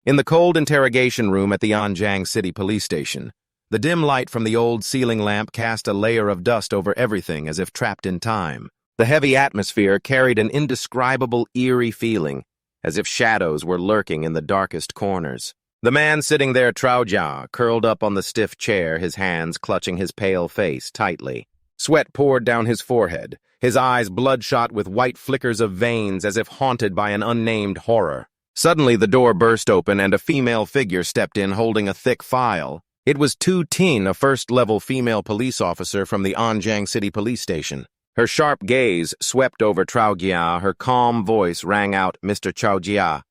In the cold interrogation room at the Anjang City Police Station, the dim light from the old ceiling lamp cast a layer of dust over everything as if trapped in time. The heavy atmosphere carried an indescribable, eerie feeling, as if shadows were lurking in the darkest corners. The man sitting there, Trao Jia, curled up on the stiff chair, his hands clutching his pale face tightly. Sweat poured down his forehead, his eyes bloodshot with white flickers of veins as if haunted by an unnamed horror. Suddenly the door burst open and a female figure stepped in holding a thick file. It was Tu Tin, a first-level female police officer from the Anjang City Police Station. Her sharp gaze swept over Trao Jia, her calm voice rang out, "Mr. Trao Jia."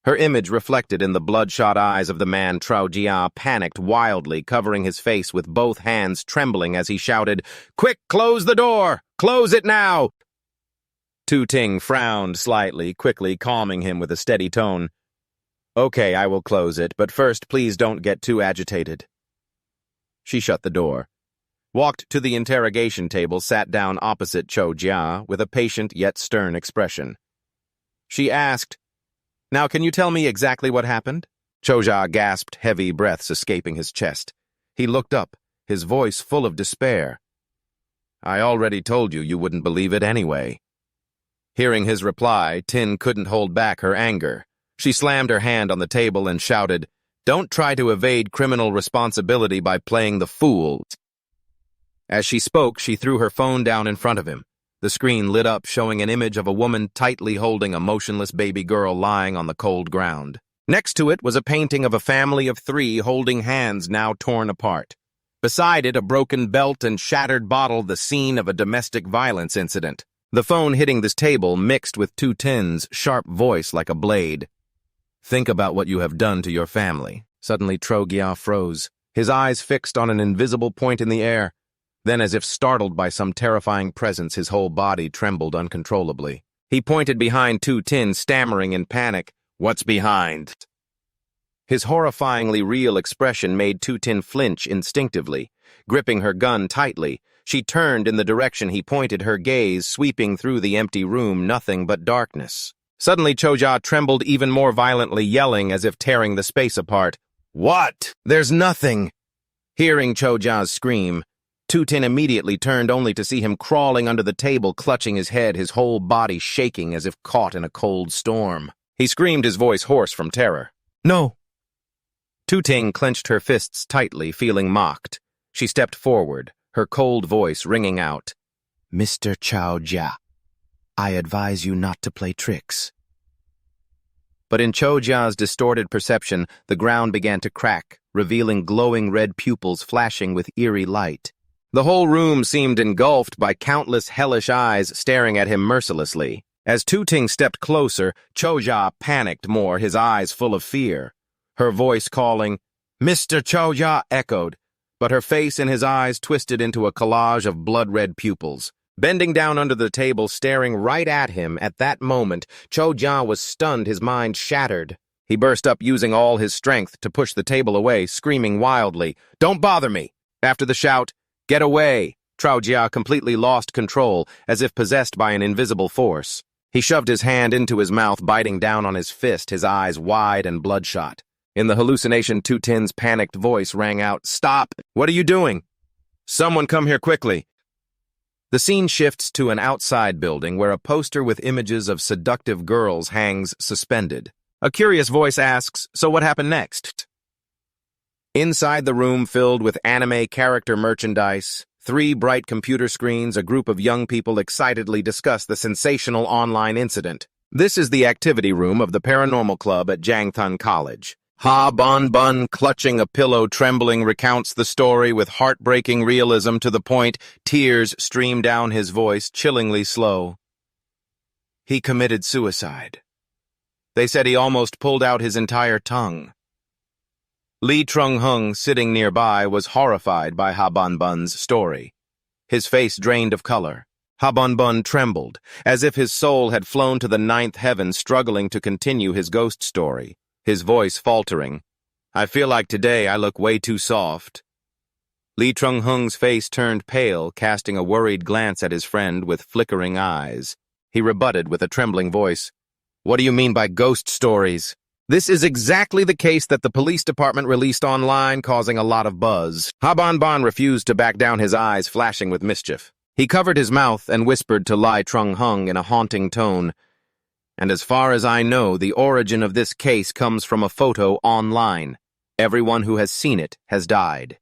Her image reflected in the bloodshot eyes of the man. Trao Jia panicked wildly, covering his face with both hands trembling as he shouted, "Quick, close the door! Close it now!" Tu Ting frowned slightly, quickly calming him with a steady tone. "Okay, I will close it, but first please don't get too agitated." She shut the door, walked to the interrogation table, sat down opposite Trao Jia with a patient yet stern expression. She asked, "Now can you tell me exactly what happened?" Trao Jia gasped, heavy breaths escaping his chest. He looked up, his voice full of despair. "I already told you wouldn't believe it anyway." Hearing his reply, Tin couldn't hold back her anger. She slammed her hand on the table and shouted, "Don't try to evade criminal responsibility by playing the fool." As she spoke, she threw her phone down in front of him. The screen lit up, showing an image of a woman tightly holding a motionless baby girl lying on the cold ground. Next to it was a painting of a family of 3 holding hands now torn apart. Beside it, a broken belt and shattered bottle, the scene of a domestic violence incident. The phone hitting this table mixed with Tu Tin's sharp voice like a blade. "Think about what you have done to your family." Suddenly Trao Jia froze, his eyes fixed on an invisible point in the air. Then, as if startled by some terrifying presence, his whole body trembled uncontrollably. He pointed behind Tu Tin, stammering in panic, "What's behind?" His horrifyingly real expression made Tu Tin flinch instinctively. Gripping her gun tightly, she turned in the direction he pointed, her gaze sweeping through the empty room, nothing but darkness. Suddenly Trao Jia trembled even more violently, yelling as if tearing the space apart, "What? There's nothing!" Hearing Trao Jia's scream, Tu Tin immediately turned only to see him crawling under the table, clutching his head, his whole body shaking as if caught in a cold storm. He screamed, his voice hoarse from terror. "No!" Tu Ting clenched her fists tightly, feeling mocked. She stepped forward, her cold voice ringing out, "Mr. Trao Jia, I advise you not to play tricks." But in Trao Jia's distorted perception, the ground began to crack, revealing glowing red pupils flashing with eerie light. The whole room seemed engulfed by countless hellish eyes staring at him mercilessly. As Tu Ting stepped closer, Trao Jia panicked more, his eyes full of fear. Her voice calling, "Mr. Trao Jia," echoed, but her face and his eyes twisted into a collage of blood-red pupils. Bending down under the table, staring right at him at that moment, Trao Jia was stunned, his mind shattered. He burst up, using all his strength to push the table away, screaming wildly, "Don't bother me!" After the shout, "Get away!" Trao Jia completely lost control, as if possessed by an invisible force. He shoved his hand into his mouth, biting down on his fist, his eyes wide and bloodshot. In the hallucination, Tu Tin's panicked voice rang out, "Stop! What are you doing? Someone come here quickly!" The scene shifts to an outside building where a poster with images of seductive girls hangs suspended. A curious voice asks, "So what happened next?" Inside the room filled with anime character merchandise, 3 bright computer screens, a group of young people excitedly discuss the sensational online incident. This is the activity room of the Paranormal Club at Jangthun College. Ha Bon Bun, clutching a pillow, trembling, recounts the story with heartbreaking realism to the point tears stream down his voice, chillingly slow. He committed suicide. They said he almost pulled out his entire tongue. Li Trung-hung, sitting nearby, was horrified by Ha Bon Bun's story. His face drained of color. Ha Bon Bun trembled, as if his soul had flown to the 9th heaven, struggling to continue his ghost story. His voice faltering, "I feel like today I look way too soft." Li Trung-hung's face turned pale, casting a worried glance at his friend with flickering eyes. He rebutted with a trembling voice, "What do you mean by ghost stories?" This is exactly the case that the police department released online, causing a lot of buzz. Ha Ban refused to back down, his eyes flashing with mischief. He covered his mouth and whispered to Lai Chung-hung in a haunting tone, "And as far as I know, the origin of this case comes from a photo online. Everyone who has seen it has died."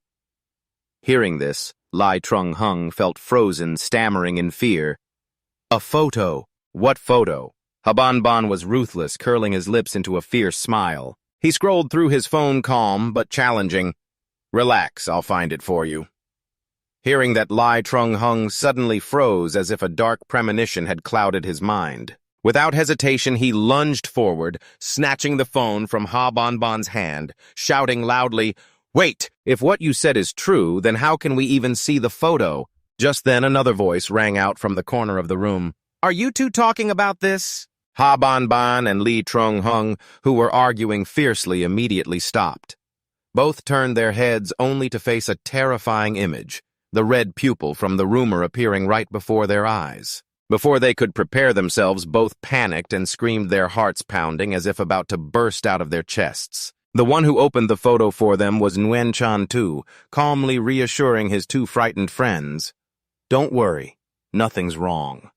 Hearing this, Lai Chung-hung felt frozen, stammering in fear. "A photo? What photo?" Ha Ban was ruthless, curling his lips into a fierce smile. He scrolled through his phone, calm but challenging. "Relax, I'll find it for you." Hearing that, Lai Chung-hung suddenly froze as if a dark premonition had clouded his mind. Without hesitation, he lunged forward, snatching the phone from Ha Ban's hand, shouting loudly, "Wait! If what you said is true, then how can we even see the photo?" Just then, another voice rang out from the corner of the room. "Are you two talking about this?" Ha Ban and Li Chung-hung, who were arguing fiercely, immediately stopped. Both turned their heads only to face a terrifying image, the red pupil from the rumor appearing right before their eyes. Before they could prepare themselves, both panicked and screamed, their hearts pounding as if about to burst out of their chests. The one who opened the photo for them was Guen Chanu, calmly reassuring his two frightened friends. "Don't worry, nothing's wrong."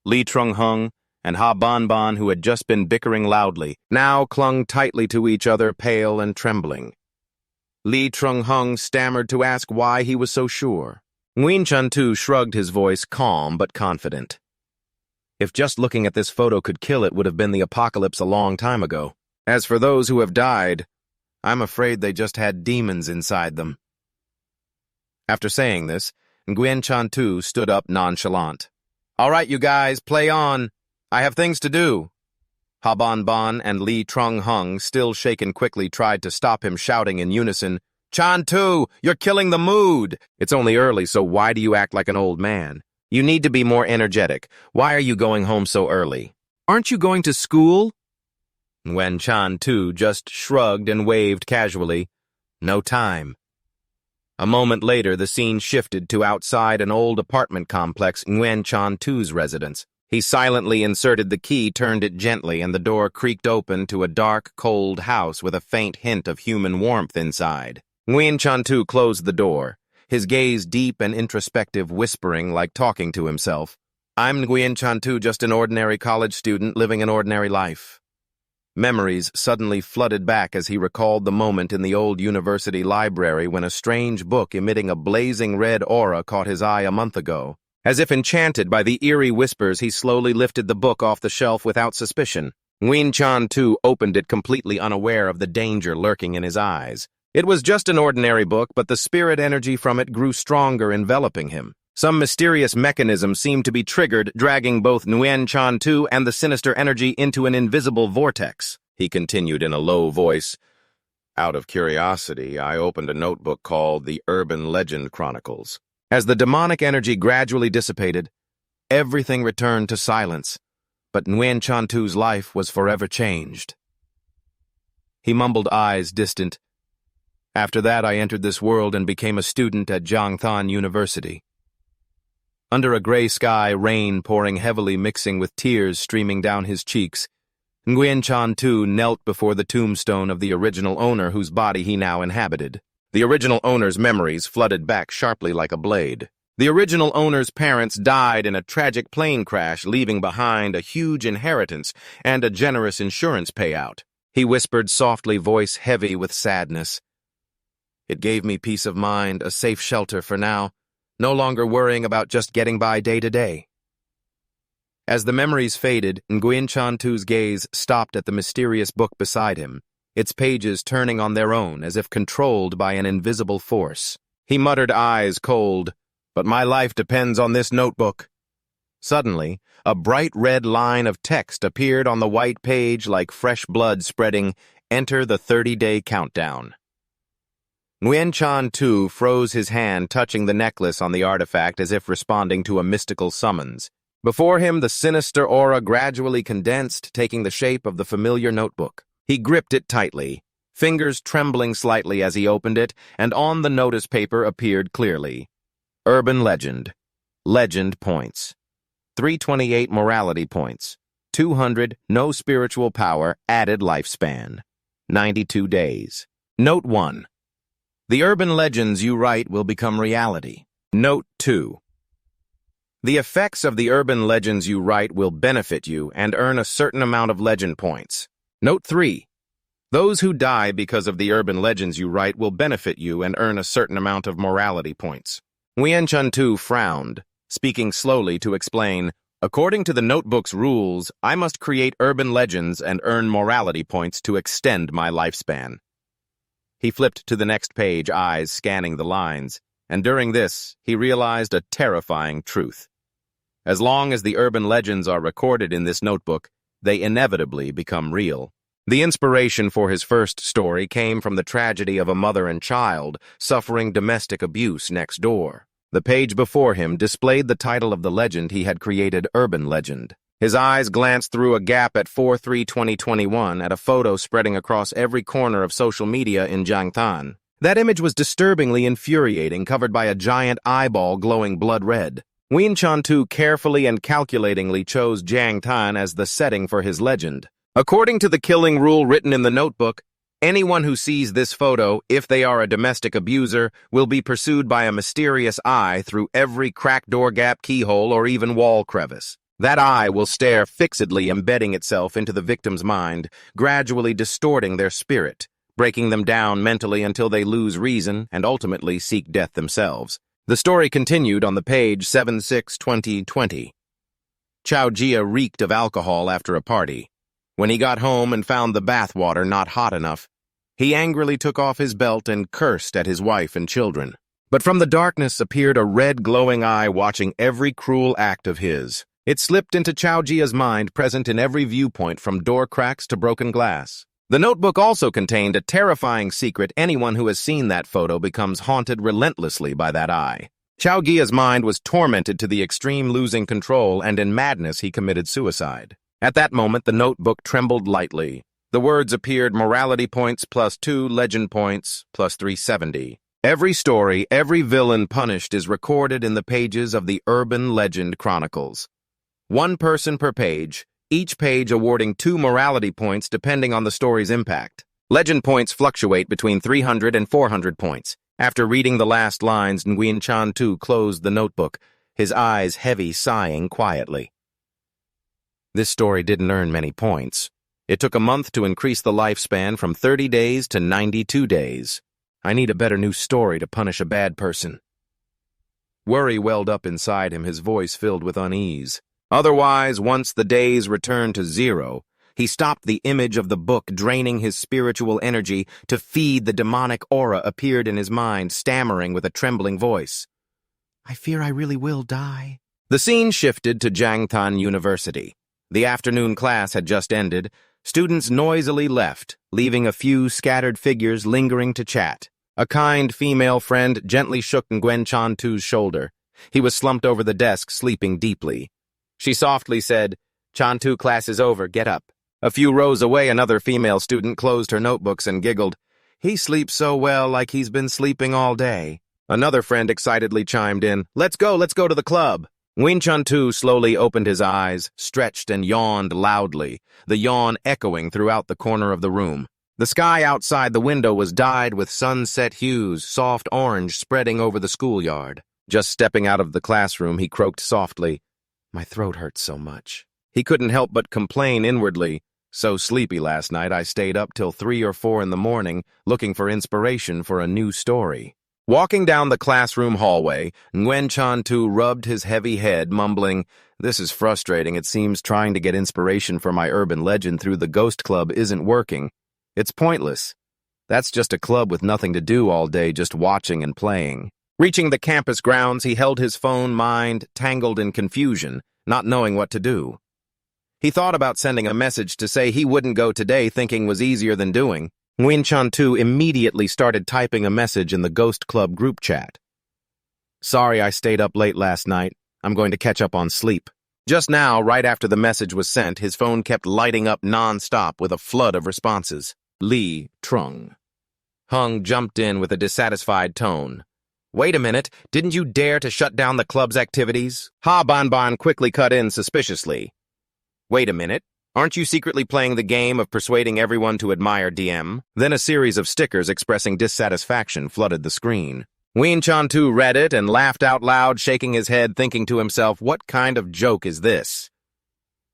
Li Chung-hung and Ha Ban, who had just been bickering loudly, now clung tightly to each other, pale and trembling. Li Chung-hung stammered to ask why he was so sure. Guen Chanu shrugged, his voice calm but confident. "If just looking at this photo could kill, it would have been the apocalypse a long time ago. As for those who have died, I'm afraid they just had demons inside them." After saying this, Guen Chanu stood up nonchalant. "All right, you guys, play on. I have things to do." Ha Ban and Li Chung-hung, still shaken, quickly tried to stop him, shouting in unison, "Chanu, you're killing the mood. It's only early, so why do you act like an old man? You need to be more energetic. Why are you going home so early? Aren't you going to school?" Guen Chanu just shrugged and waved casually. "No time." A moment later, the scene shifted to outside an old apartment complex, Guen Chanu's residence. He silently inserted the key, turned it gently, and the door creaked open to a dark, cold house with a faint hint of human warmth inside. Guen Chanu closed the door, his gaze deep and introspective, whispering like talking to himself. "I'm Guen Chanu, just an ordinary college student living an ordinary life." Memories suddenly flooded back as he recalled the moment in the old university library when a strange book emitting a blazing red aura caught his eye a month ago. As if enchanted by the eerie whispers, he slowly lifted the book off the shelf without suspicion. Guen Chanu opened it, completely unaware of the danger lurking in his eyes. It was just an ordinary book, but the spirit energy from it grew stronger, enveloping him. Some mysterious mechanism seemed to be triggered, dragging both Guen Chanu and the sinister energy into an invisible vortex. He continued in a low voice, "Out of curiosity, I opened a notebook called The Urban Legend Chronicles." As the demonic energy gradually dissipated, everything returned to silence, but Guen Chanu's life was forever changed. He mumbled, eyes distant. "After that, I entered this world and became a student at Jiangtan University." Under a gray sky, rain pouring heavily, mixing with tears streaming down his cheeks, Guen Chanu knelt before the tombstone of the original owner whose body he now inhabited. The original owner's memories flooded back sharply like a blade. The original owner's parents died in a tragic plane crash, leaving behind a huge inheritance and a generous insurance payout. He whispered softly, voice heavy with sadness. "It gave me peace of mind, a safe shelter for now, no longer worrying about just getting by day to day." As the memories faded, Guen Chanu's gaze stopped at the mysterious book beside him, its pages turning on their own as if controlled by an invisible force. He muttered, eyes cold, "But my life depends on this notebook." Suddenly, a bright red line of text appeared on the white page like fresh blood spreading, "Enter the 30-day countdown." Guen Chanu froze, his hand touching the necklace on the artifact as if responding to a mystical summons. Before him, the sinister aura gradually condensed, taking the shape of the familiar notebook. He gripped it tightly, fingers trembling slightly as he opened it, and on the notice paper appeared clearly, "Urban Legend. Legend points. 328 morality points. 200 no spiritual power, added lifespan." 92 days. Note 1. The urban legends you write will become reality. Note 2. The effects of the urban legends you write will benefit you and earn a certain amount of legend points. Note 3. Those who die because of the urban legends you write will benefit you and earn a certain amount of morality points. Guen Chanu frowned, speaking slowly to explain, according to the notebook's rules, I must create urban legends and earn morality points to extend my lifespan. He flipped to the next page, eyes scanning the lines, and during this, he realized a terrifying truth. As long as the urban legends are recorded in this notebook, they inevitably become real. The inspiration for his first story came from the tragedy of a mother and child suffering domestic abuse next door. The page before him displayed the title of the legend he had created, Urban Legend. His eyes glanced through a gap at 4/3/2021 at a photo spreading across every corner of social media in Jiangtan. That image was disturbingly infuriating, covered by a giant eyeball glowing blood red. Guen Chanu carefully and calculatingly chose Jiangtan as the setting for his legend. According to the killing rule written in the notebook, anyone who sees this photo, if they are a domestic abuser, will be pursued by a mysterious eye through every crack, door gap, keyhole, or even wall crevice. That eye will stare fixedly, embedding itself into the victim's mind, gradually distorting their spirit, breaking them down mentally until they lose reason and ultimately seek death themselves. The story continued on the page 7/6/2020. Chao Jia reeked of alcohol after a party. When he got home and found the bathwater not hot enough, he angrily took off his belt and cursed at his wife and children. But from the darkness appeared a red glowing eye watching every cruel act of his. It slipped into Chao Jia's mind, present in every viewpoint from door cracks to broken glass. The notebook also contained a terrifying secret. Anyone who has seen that photo becomes haunted relentlessly by that eye. Chao Jia's mind was tormented to the extreme, losing control, and in madness he committed suicide. At that moment, the notebook trembled lightly. The words appeared: morality points +2, legend points +370. Every story, every villain punished is recorded in the pages of the Urban Legend Chronicles. One person per page, each page awarding 2 morality points depending on the story's impact. Legend points fluctuate between 300 and 400 points. After reading the last lines, Guen Chanu closed the notebook, his eyes heavy, sighing quietly. This story didn't earn many points. It took a month to increase the lifespan from 30 days to 92 days. I need a better new story to punish a bad person. Worry welled up inside him, his voice filled with unease. Otherwise, once the days returned to 0, he stopped. The image of the book draining his spiritual energy to feed the demonic aura appeared in his mind, stammering with a trembling voice. I fear I really will die. The scene shifted to Jiangtan University. The afternoon class had just ended. Students noisily left, leaving a few scattered figures lingering to chat. A kind female friend gently shook Guen Chanu's shoulder. He was slumped over the desk, sleeping deeply. She softly said, "Chanu, class is over, get up." A few rows away, another female student closed her notebooks and giggled. "He sleeps so well, like he's been sleeping all day." Another friend excitedly chimed in, let's go to the club." Guen Chanu slowly opened his eyes, stretched and yawned loudly, the yawn echoing throughout the corner of the room. The sky outside the window was dyed with sunset hues, soft orange spreading over the schoolyard. Just stepping out of the classroom, he croaked softly, "My throat hurts so much." He couldn't help but complain inwardly. "So sleepy last night, I stayed up till 3 or 4 in the morning, looking for inspiration for a new story." Walking down the classroom hallway, Guen Chanu rubbed his heavy head, mumbling, "This is frustrating. It seems trying to get inspiration for my urban legend through the Ghost Club isn't working. It's pointless. That's just a club with nothing to do all day, just watching and playing." Reaching the campus grounds, he held his phone, mind tangled in confusion, not knowing what to do. He thought about sending a message to say he wouldn't go today, thinking was easier than doing. Guen Chanu immediately started typing a message in the Ghost Club group chat. "Sorry I stayed up late last night. I'm going to catch up on sleep." Just now, right after the message was sent, his phone kept lighting up non-stop with a flood of responses. Li Trung. Hung jumped in with a dissatisfied tone. "Wait a minute, didn't you dare to shut down the club's activities?" Ha Banban quickly cut in suspiciously. "Wait a minute, Aren't you secretly playing the game of persuading everyone to admire DM? Then a series of stickers expressing dissatisfaction flooded the screen. Guen Chanu read it and laughed out loud, shaking his head, thinking to himself, what kind of joke is this?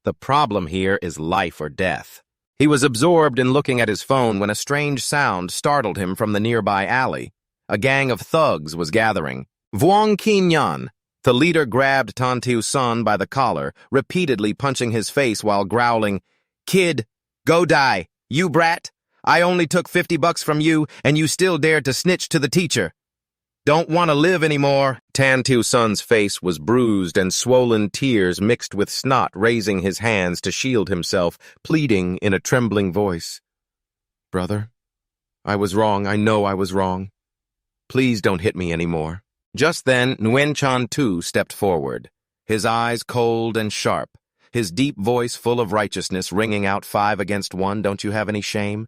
The problem here is life or death. He was absorbed in looking at his phone when a strange sound startled him from the nearby alley. A gang of thugs was gathering. Huang Tuyen, the leader, grabbed Tan Teo-son by the collar, repeatedly punching his face while growling, "Kid, go die, you brat! I only took $50 from you, and you still dared to snitch to the teacher. Don't want to live anymore." Tan Teo-son's face was bruised and swollen, tears mixed with snot, raising his hands to shield himself, pleading in a trembling voice. "Brother, I was wrong. I know I was wrong. Please don't hit me anymore." Just then, Guen Chanu stepped forward, his eyes cold and sharp, his deep voice full of righteousness ringing out 5 against 1, "Don't you have any shame?"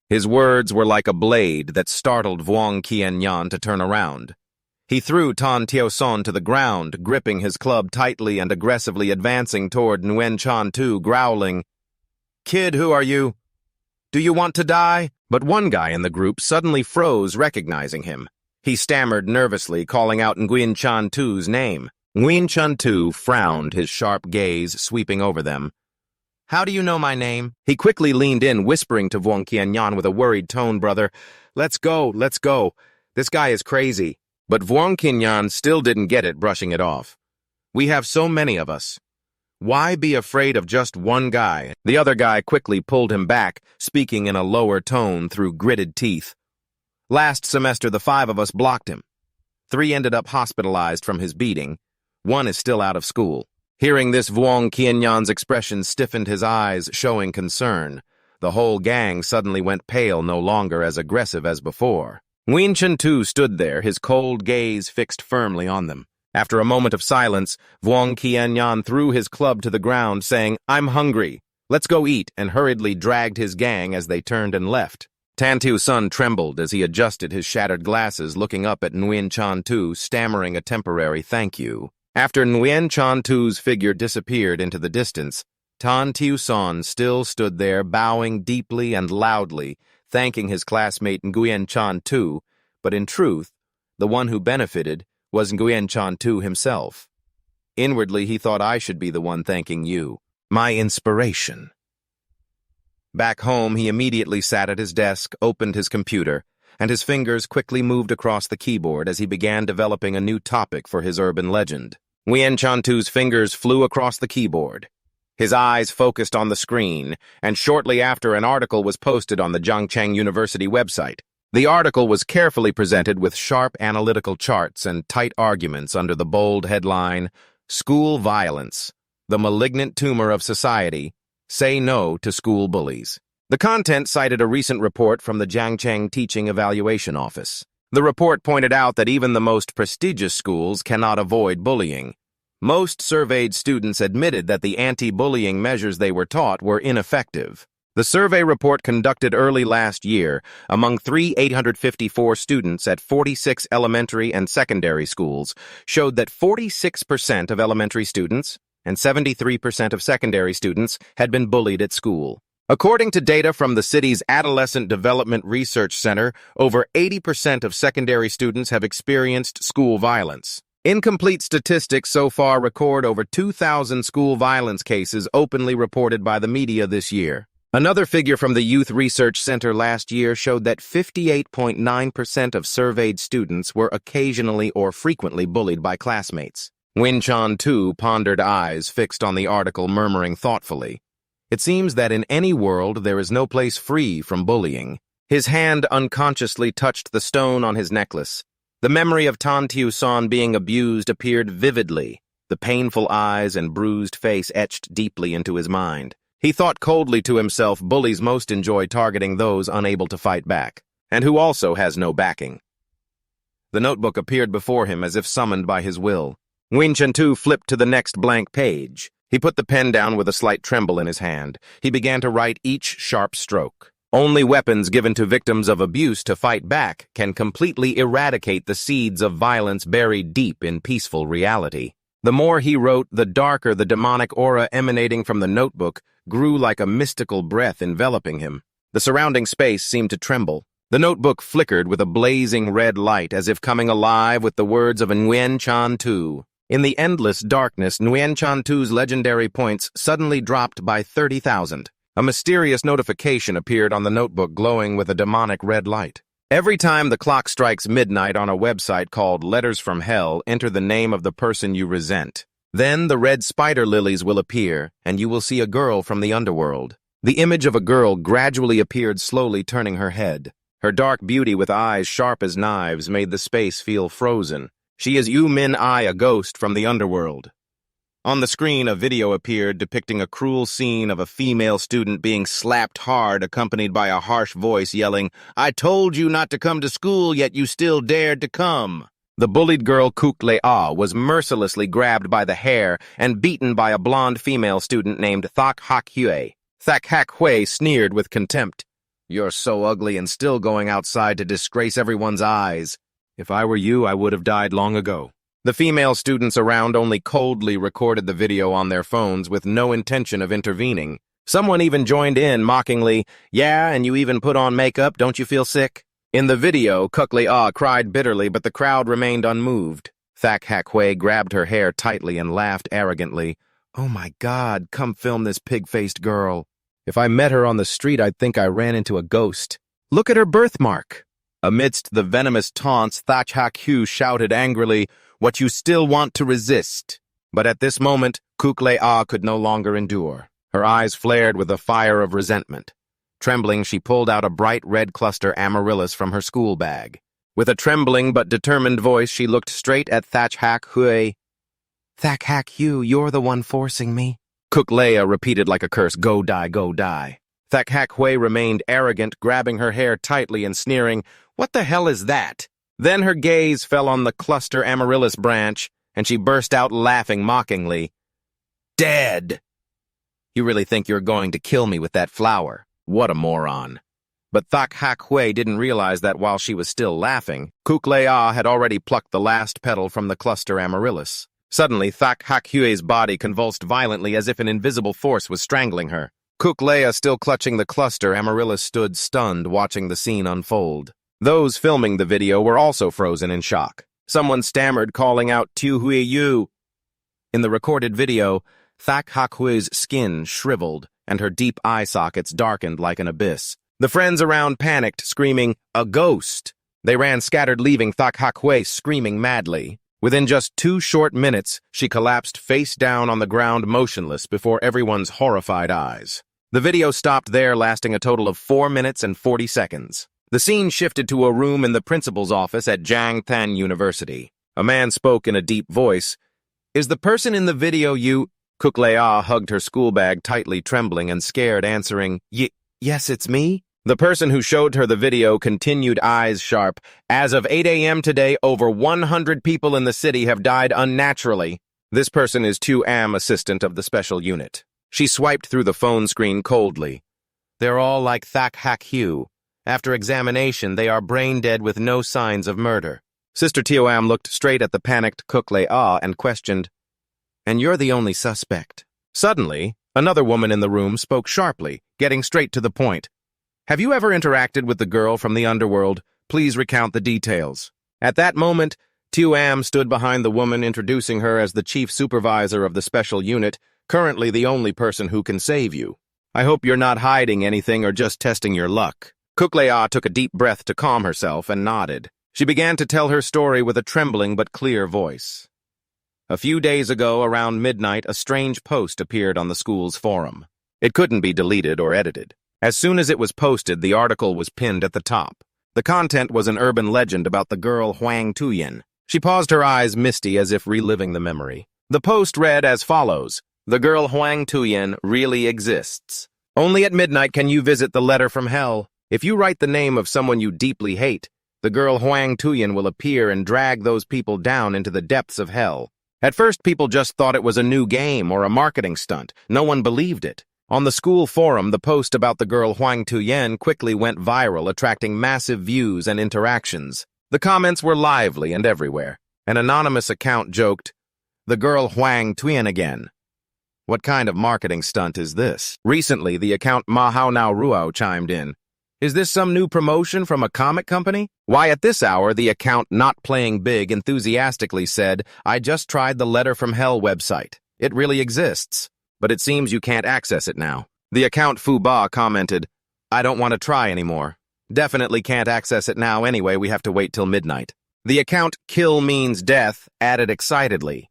His words were like a blade that startled Huang Tuyen to turn around. He threw Tan Teo-son to the ground, gripping his club tightly and aggressively advancing toward Guen Chanu, growling, "Kid, who are you? Do you want to die?" But one guy in the group suddenly froze, recognizing him. He stammered nervously, calling out Guen Chanu's name. Guen Chanu frowned, his sharp gaze sweeping over them. "How do you know my name?" He quickly leaned in, whispering to Huang Tuyen with a worried tone, "Brother, let's go. This guy is crazy." But Huang Tuyen still didn't get it, brushing it off. "We have so many of us. Why be afraid of just one guy?" The other guy quickly pulled him back, speaking in a lower tone through gritted teeth. "Last semester, the 5 of us blocked him. 3 ended up hospitalized from his beating. 1 is still out of school." Hearing this, Huang Tuyen's expression stiffened, his eyes showing concern. The whole gang suddenly went pale, no longer as aggressive as before. Guen Chanu stood there, his cold gaze fixed firmly on them. After a moment of silence, Huang Tuyen threw his club to the ground, saying, "I'm hungry. Let's go eat," and hurriedly dragged his gang as they turned and left. Tan Teo-son trembled as he adjusted his shattered glasses, looking up at Guen Chanu, stammering a temporary thank you. After Guen Chanu's figure disappeared into the distance, Tan Teo-son still stood there, bowing deeply and loudly, thanking his classmate Guen Chanu, but in truth, the one who benefited was Guen Chanu himself. Inwardly, he thought, "I should be the one thanking you, my inspiration." Back home, he immediately sat at his desk, opened his computer, and his fingers quickly moved across the keyboard as he began developing a new topic for his urban legend. Guen Chanu's fingers flew across the keyboard. His eyes focused on the screen, and shortly after, an article was posted on the Zhangcheng University website. The article was carefully presented with sharp analytical charts and tight arguments under the bold headline, "School Violence, the Malignant Tumor of Society. Say No to School Bullies." The content cited a recent report from the Zhangcheng Teaching Evaluation Office. The report pointed out that even the most prestigious schools cannot avoid bullying. Most surveyed students admitted that the anti-bullying measures they were taught were ineffective. The survey report, conducted early last year among 854 students at 46 elementary and secondary schools, showed that 46% of elementary students and 73% of secondary students had been bullied at school. According to data from the city's Adolescent Development Research Center, over 80% of secondary students have experienced school violence. Incomplete statistics so far record over 2,000 school violence cases openly reported by the media this year. Another figure from the Youth Research Center last year showed that 58.9% of surveyed students were occasionally or frequently bullied by classmates. Guen Chanu pondered, eyes fixed on the article, murmuring thoughtfully, "It seems that in any world there is no place free from bullying." His hand unconsciously touched the stone on his necklace. The memory of Tan Teo-son being abused appeared vividly, the painful eyes and bruised face etched deeply into his mind. He thought coldly to himself, bullies most enjoy targeting those unable to fight back, and who also has no backing. The notebook appeared before him as if summoned by his will. Guen Chanu flipped to the next blank page. He put the pen down with a slight tremble in his hand. He began to write each sharp stroke. Only weapons given to victims of abuse to fight back can completely eradicate the seeds of violence buried deep in peaceful reality. The more he wrote, the darker the demonic aura emanating from the notebook grew like a mystical breath enveloping him. The surrounding space seemed to tremble. The notebook flickered with a blazing red light as if coming alive with the words of Guen Chanu. In the endless darkness, Guen Chanu's legendary points suddenly dropped by 30,000. A mysterious notification appeared on the notebook glowing with a demonic red light. Every time the clock strikes midnight on a website called Letters from Hell, enter the name of the person you resent. Then the red spider lilies will appear, and you will see a girl from the underworld. The image of a girl gradually appeared, slowly turning her head. Her dark beauty with eyes sharp as knives made the space feel frozen. She is Yu Min Ai, a ghost from the underworld. On the screen, a video appeared depicting a cruel scene of a female student being slapped hard, accompanied by a harsh voice yelling, "I told you not to come to school, yet you still dared to come." The bullied girl Kuk-le-ah was mercilessly grabbed by the hair and beaten by a blonde female student named Thak Hak Hue. Thak Hak Hue sneered with contempt. "You're so ugly and still going outside to disgrace everyone's eyes. If I were you, I would have died long ago." The female students around only coldly recorded the video on their phones with no intention of intervening. Someone even joined in, mockingly, "Yeah, and you even put on makeup, don't you feel sick?" In the video, Kuk-le-ah cried bitterly, but the crowd remained unmoved. Thak Hak Hue grabbed her hair tightly and laughed arrogantly. "Oh my God, come film this pig-faced girl. If I met her on the street, I'd think I ran into a ghost. Look at her birthmark." Amidst the venomous taunts, Thak Hak Hue shouted angrily, "What you still want to resist." But at this moment, Kuk-le-ah could no longer endure. Her eyes flared with a fire of resentment. Trembling, she pulled out a bright red cluster amaryllis from her school bag. With a trembling but determined voice, she looked straight at Thak Hak Hue. "Thak Hak Hue, you're the one forcing me." Kuk-le-ah repeated like a curse, "Go die, go die." Thak Hak Hue remained arrogant, grabbing her hair tightly and sneering, "What the hell is that?" Then her gaze fell on the cluster amaryllis branch, and she burst out laughing mockingly. "Dead! You really think you're going to kill me with that flower? What a moron." But Thak Hak Hue didn't realize that while she was still laughing, Kuk-le-ah had already plucked the last petal from the cluster amaryllis. Suddenly, Thak Hak Hue's body convulsed violently as if an invisible force was strangling her. Kuk-le-ah, still clutching the cluster amaryllis, stood stunned, watching the scene unfold. Those filming the video were also frozen in shock. Someone stammered, calling out, "Tu Hui Yu." In the recorded video, Thak Hak Hue's skin shriveled, and her deep eye sockets darkened like an abyss. The friends around panicked, screaming, "A ghost!" They ran scattered, leaving Thak Hak Hue screaming madly. Within just 2 short minutes, she collapsed face down on the ground, motionless before everyone's horrified eyes. The video stopped there, lasting a total of 4 minutes and 40 seconds. The scene shifted to a room in the principal's office at Jiangtan University. A man spoke in a deep voice. "Is the person in the video you—" Kuk-le-ah hugged her school bag tightly, trembling and scared, answering, Yes, it's me." The person who showed her the video continued, eyes sharp. "As of 8 a.m. today, over 100 people in the city have died unnaturally. This person is Tu Am, assistant of the special unit." She swiped through the phone screen coldly. "They're all like Thak Hak Hue. After examination, they are brain-dead with no signs of murder." Sister Tioam looked straight at the panicked Kuk-le-ah and questioned, "And you're the only suspect?" Suddenly, another woman in the room spoke sharply, getting straight to the point. "Have you ever interacted with the girl from the underworld? Please recount the details." At that moment, Tioam stood behind the woman, introducing her as the chief supervisor of the special unit, currently the only person who can save you. "I hope you're not hiding anything or just testing your luck." Kuk-le-ah took a deep breath to calm herself and nodded. She began to tell her story with a trembling but clear voice. A few days ago, around midnight, a strange post appeared on the school's forum. It couldn't be deleted or edited. As soon as it was posted, the article was pinned at the top. The content was an urban legend about the girl Huang Tuyen. She paused, her eyes misty as if reliving the memory. The post read as follows: "The girl Huang Tuyen really exists. Only at midnight can you visit the letter from hell. If you write the name of someone you deeply hate, the girl Huang Tuyen will appear and drag those people down into the depths of hell." At first, people just thought it was a new game or a marketing stunt. No one believed it. On the school forum, the post about the girl Huang Tuyen quickly went viral, attracting massive views and interactions. The comments were lively and everywhere. An anonymous account joked, "The girl Huang Tuyen again." What kind of marketing stunt is this? Recently, the account Mahao Now Ruo chimed in. Is this some new promotion from a comic company? Why, at this hour, the account Not Playing Big enthusiastically said, I just tried the Letter from Hell website. It really exists, but it seems you can't access it now. The account Fuba commented, I don't want to try anymore. Definitely can't access it now anyway, we have to wait till midnight. The account Kill Means Death added excitedly,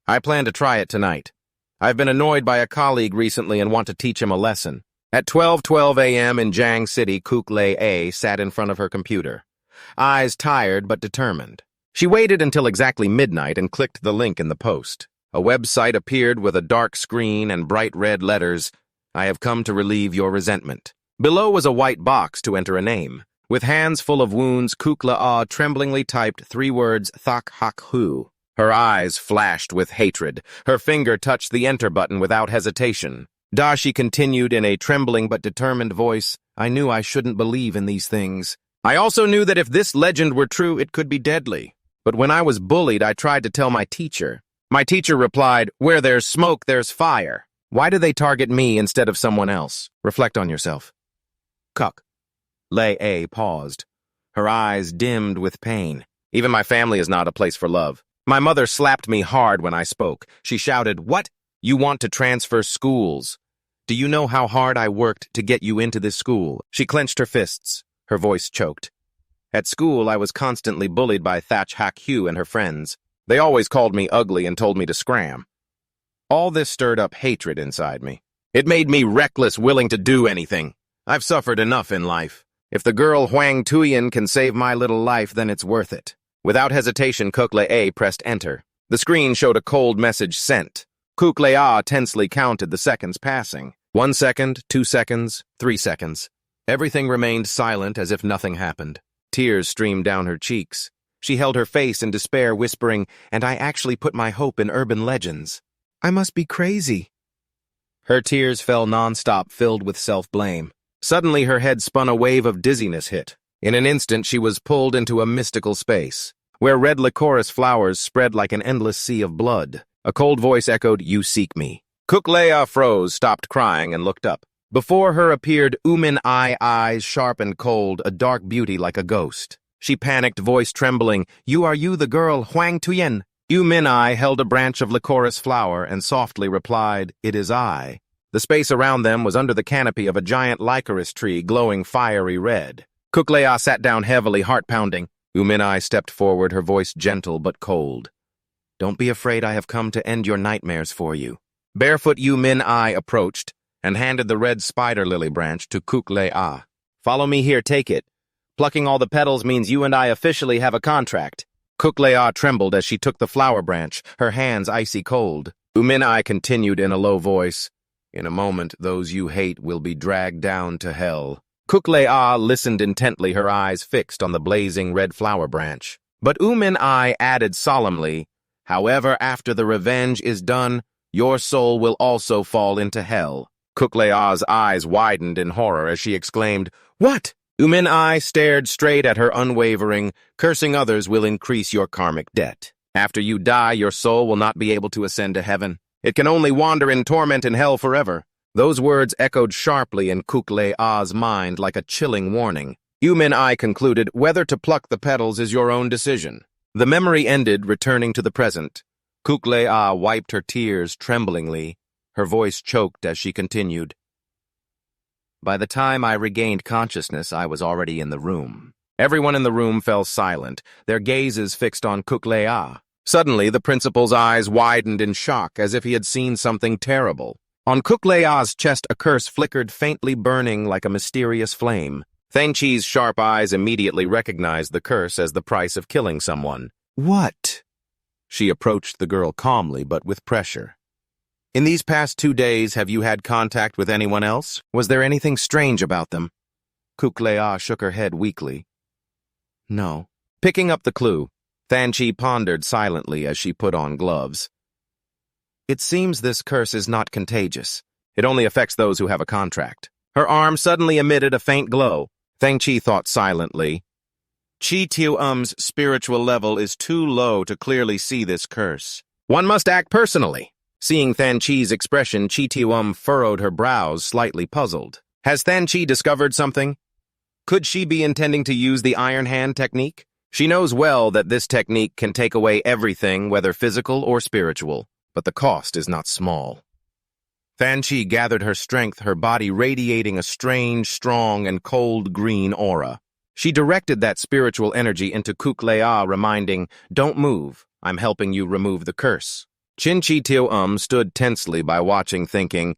I plan to try it tonight. I've been annoyed by a colleague recently and want to teach him a lesson. At 12:12 a.m. in Jiang City, Kuklei A sat in front of her computer, eyes tired but determined. She waited until exactly midnight and clicked the link in the post. A website appeared with a dark screen and bright red letters, I have come to relieve your resentment. Below was a white box to enter a name. With hands full of wounds, Kukla A tremblingly typed 3 words, Thak Hak Hu. Her eyes flashed with hatred. Her finger touched the enter button without hesitation. Dashi continued in a trembling but determined voice, I knew I shouldn't believe in these things. I also knew that if this legend were true, it could be deadly. But when I was bullied, I tried to tell my teacher. My teacher replied, where there's smoke, there's fire. Why do they target me instead of someone else? Reflect on yourself. Cuck. Lei A paused. Her eyes dimmed with pain. Even my family is not a place for love. My mother slapped me hard when I spoke. She shouted, what? You want to transfer schools? Do you know how hard I worked to get you into this school? She clenched her fists. Her voice choked. At school, I was constantly bullied by Thatch Hak Hugh and her friends. They always called me ugly and told me to scram. All this stirred up hatred inside me. It made me reckless, willing to do anything. I've suffered enough in life. If the girl Huang Tuyen can save my little life, then it's worth it. Without hesitation, Kukle A pressed enter. The screen showed a cold message sent. Kukle A tensely counted the seconds passing. 1 second, 2 seconds, 3 seconds. Everything remained silent as if nothing happened. Tears streamed down her cheeks. She held her face in despair, whispering, and I actually put my hope in urban legends. I must be crazy. Her tears fell nonstop, filled with self-blame. Suddenly, her head spun a wave of dizziness hit. In an instant, she was pulled into a mystical space, where red licorice flowers spread like an endless sea of blood. A cold voice echoed, you seek me. Kuklea froze, stopped crying, and looked up. Before her appeared Umin Ai, eyes sharp and cold, a dark beauty like a ghost. She panicked, voice trembling, you the girl, Huang Tuyen. Umin Ai held a branch of licorice flower and softly replied, it is I. The space around them was under the canopy of a giant licorice tree glowing fiery red. Kuklea sat down heavily, heart-pounding. Umin Ai stepped forward, her voice gentle but cold. Don't be afraid, I have come to end your nightmares for you. Barefoot Umin Ai approached and handed the red spider lily branch to Kuklea. Follow me here, take it. Plucking all the petals means you and I officially have a contract. Kuklea trembled as she took the flower branch, her hands icy cold. Umin Ai continued in a low voice, in a moment, those you hate will be dragged down to hell. Kuklea listened intently, her eyes fixed on the blazing red flower branch. But Umin Ai added solemnly, however, after the revenge is done, your soul will also fall into hell. Kuklea's eyes widened in horror as she exclaimed, what? Umin Ai stared straight at her unwavering, cursing others will increase your karmic debt. After you die, your soul will not be able to ascend to heaven. It can only wander in torment in hell forever. Those words echoed sharply in Kuklea's mind like a chilling warning. Umin Ai concluded, whether to pluck the petals is your own decision. The memory ended, returning to the present. Kuklea wiped her tears tremblingly. Her voice choked as she continued. By the time I regained consciousness, I was already in the room. Everyone in the room fell silent, their gazes fixed on Kuklea. Suddenly, the principal's eyes widened in shock, as if he had seen something terrible. On Kuklea's chest, a curse flickered faintly, burning like a mysterious flame. Thanchi's sharp eyes immediately recognized the curse as the price of killing someone. What? She approached the girl calmly, but with pressure. In these past 2 days, have you had contact with anyone else? Was there anything strange about them? Kuklea shook her head weakly. No. Picking up the clue, Thanchi pondered silently as she put on gloves. It seems this curse is not contagious. It only affects those who have a contract. Her arm suddenly emitted a faint glow. Thanchi thought silently. Chi Tiu spiritual level is too low to clearly see this curse. One must act personally. Seeing Than Chi's expression, Chi Tium furrowed her brows, slightly puzzled. Has Than Chi discovered something? Could she be intending to use the Iron Hand technique? She knows well that this technique can take away everything, whether physical or spiritual, but the cost is not small. Than Chi gathered her strength, her body radiating a strange, strong, and cold green aura. She directed that spiritual energy into Kuklea, reminding, "Don't move, I'm helping you remove the curse." Chin Chi Tium stood tensely by watching, thinking,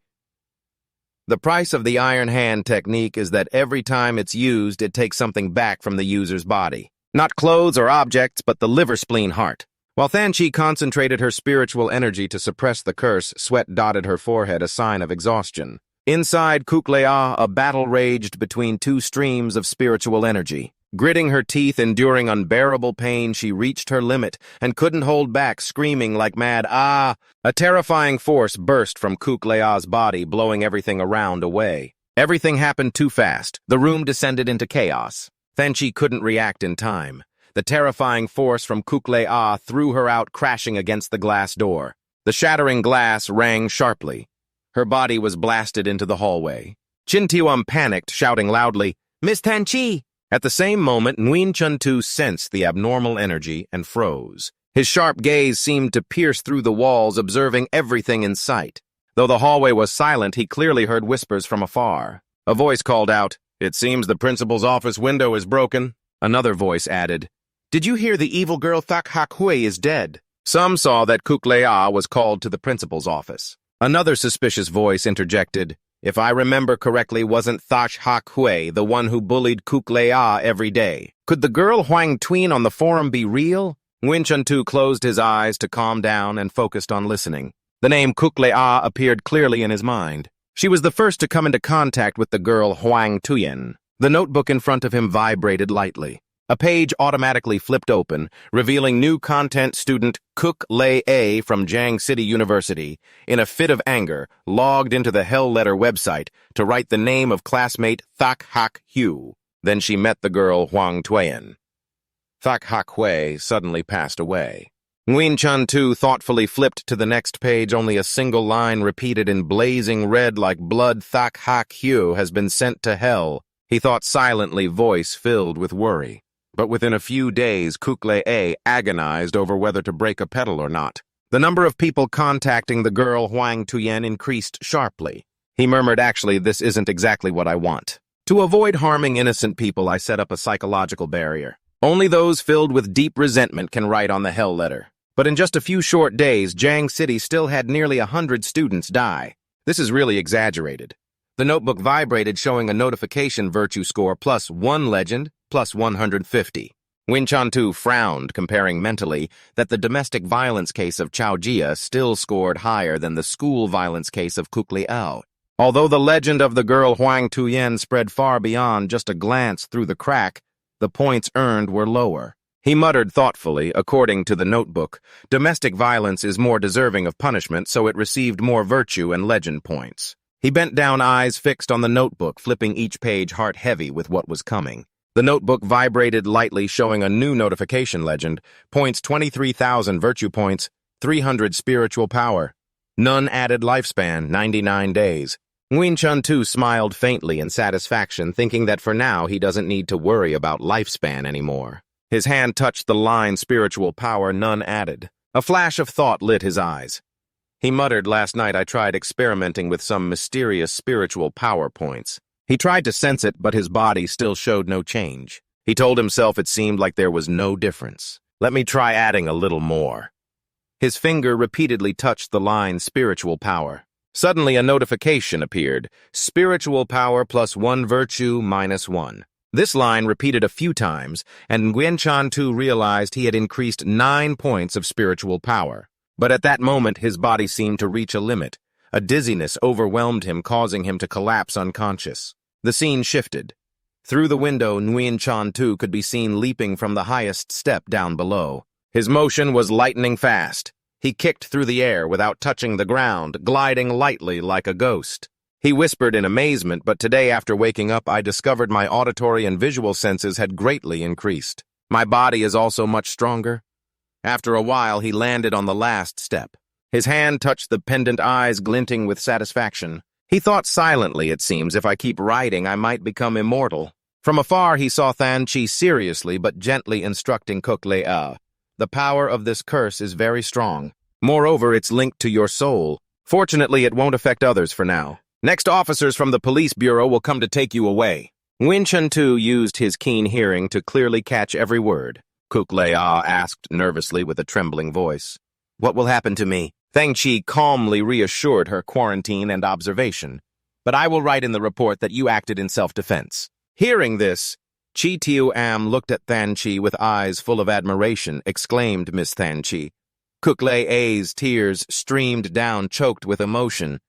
the price of the Iron Hand technique is that every time it's used, it takes something back from the user's body. Not clothes or objects, but the liver, spleen, heart. While Than Chi concentrated her spiritual energy to suppress the curse, sweat dotted her forehead, a sign of exhaustion. Inside Kuklea, a battle raged between two streams of spiritual energy. Gritting her teeth, enduring unbearable pain, she reached her limit and couldn't hold back, screaming like mad, "Ah!" A terrifying force burst from Kuklea's body, blowing everything around away. Everything happened too fast. The room descended into chaos. Than Chi couldn't react in time. The terrifying force from Kuklea threw her out, crashing against the glass door. The shattering glass rang sharply. Her body was blasted into the hallway. Chin Tium panicked, shouting loudly, "Miss Than Chi!" At the same moment, Guen Chanu sensed the abnormal energy and froze. His sharp gaze seemed to pierce through the walls, observing everything in sight. Though the hallway was silent, he clearly heard whispers from afar. A voice called out, "It seems the principal's office window is broken." Another voice added, "Did you hear the evil girl Thak Hak Hui is dead?" Some saw that Kuklea was called to the principal's office. Another suspicious voice interjected, "If I remember correctly, wasn't Thash Hak Hui the one who bullied Kuklea every day? Could the girl Huang Tuyen on the forum be real?" Guen Chanu closed his eyes to calm down and focused on listening. The name Kuklea appeared clearly in his mind. She was the first to come into contact with the girl Huang Tuyen. The notebook in front of him vibrated lightly. A page automatically flipped open, revealing new content. Student Kuklea from Jiang City University, in a fit of anger, logged into the Hell Letter website to write the name of classmate Thak Hak Hui. Then she met the girl Huang Tuyen. Thak Hak Hui suddenly passed away. Guen Chanu thoughtfully flipped to the next page, only a single line repeated in blazing red like blood. "Thak Hak Hui has been sent to hell," he thought silently, voice filled with worry. But within a few days, Kuklea agonized over whether to break a pedal or not. The number of people contacting the girl Huang Tuyen increased sharply. He murmured, "Actually, this isn't exactly what I want. To avoid harming innocent people, I set up a psychological barrier. Only those filled with deep resentment can write on the Hell Letter." But in just a few short days, Jiang City still had nearly 100 students die. This is really exaggerated. The notebook vibrated, showing a notification virtue score +1 legend, +150. Guen Chanu frowned, comparing mentally that the domestic violence case of Chao Jia still scored higher than the school violence case of Kuklea. Although the legend of the girl Huang Tuyen spread far beyond just a glance through the crack, the points earned were lower. He muttered thoughtfully, according to the notebook, domestic violence is more deserving of punishment, so it received more virtue and legend points. He bent down, eyes fixed on the notebook, flipping each page heart heavy with what was coming. The notebook vibrated lightly, showing a new notification legend, points 23,000 virtue points, 300 spiritual power. None added lifespan, 99 days. Guen Chanu smiled faintly in satisfaction, thinking that for now he doesn't need to worry about lifespan anymore. His hand touched the line spiritual power, none added. A flash of thought lit his eyes. He muttered, "Last night I tried experimenting with some mysterious spiritual power points." He tried to sense it, but his body still showed no change. He told himself it seemed like there was no difference. "Let me try adding a little more." His finger repeatedly touched the line spiritual power. Suddenly a notification appeared, spiritual power +1 virtue -1. This line repeated a few times, and Guen Chanu realized he had increased 9 points of spiritual power. But at that moment his body seemed to reach a limit. A dizziness overwhelmed him, causing him to collapse unconscious. The scene shifted. Through the window, Guen Chanu could be seen leaping from the highest step down below. His motion was lightning fast. He kicked through the air without touching the ground, gliding lightly like a ghost. He whispered in amazement, "But today after waking up, I discovered my auditory and visual senses had greatly increased. My body is also much stronger." After a while, he landed on the last step. His hand touched the pendant, eyes glinting with satisfaction. He thought silently, it seems, if I keep writing, I might become immortal. From afar, he saw Than Chi seriously but gently instructing Kuk Le-a. The power of this curse is very strong. Moreover, it's linked to your soul. Fortunately, it won't affect others for now. Next, officers from the police bureau will come to take you away. Guen Chanu used his keen hearing to clearly catch every word. Kuk Le-a asked nervously with a trembling voice. What will happen to me? Than Chi calmly reassured her quarantine and observation. But I will write in the report that you acted in self-defense. Hearing this, Chi Tiu-am looked at Than Chi with eyes full of admiration, exclaimed Miss Than Chi. Kuk Le-a's tears streamed down, choked with emotion.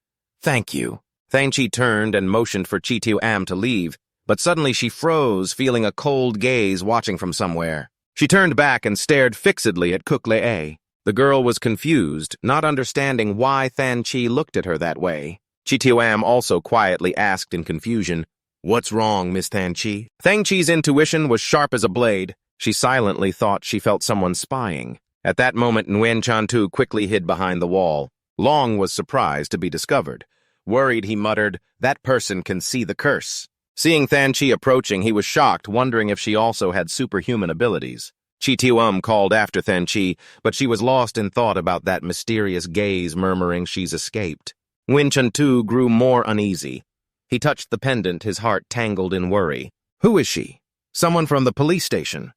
Thank you. Than Chi turned and motioned for Chi Tiu-am to leave, but suddenly she froze, feeling a cold gaze watching from somewhere. She turned back and stared fixedly at Kuk Le-a. The girl was confused, not understanding why Than Chi looked at her that way. Chi Tiu-am also quietly asked in confusion, What's wrong, Miss Than Chi? Than Chi's intuition was sharp as a blade. She silently thought she felt someone spying. At that moment, Guen Chanu quickly hid behind the wall. Long was surprised to be discovered. Worried, he muttered, That person can see the curse. Seeing Than Chi approaching, he was shocked, wondering if she also had superhuman abilities. Chi Tiu-am called after Than Chi, but she was lost in thought about that mysterious gaze, murmuring she's escaped. Guen Chanu grew more uneasy. He touched the pendant, his heart tangled in worry. Who is she? Someone from the police station.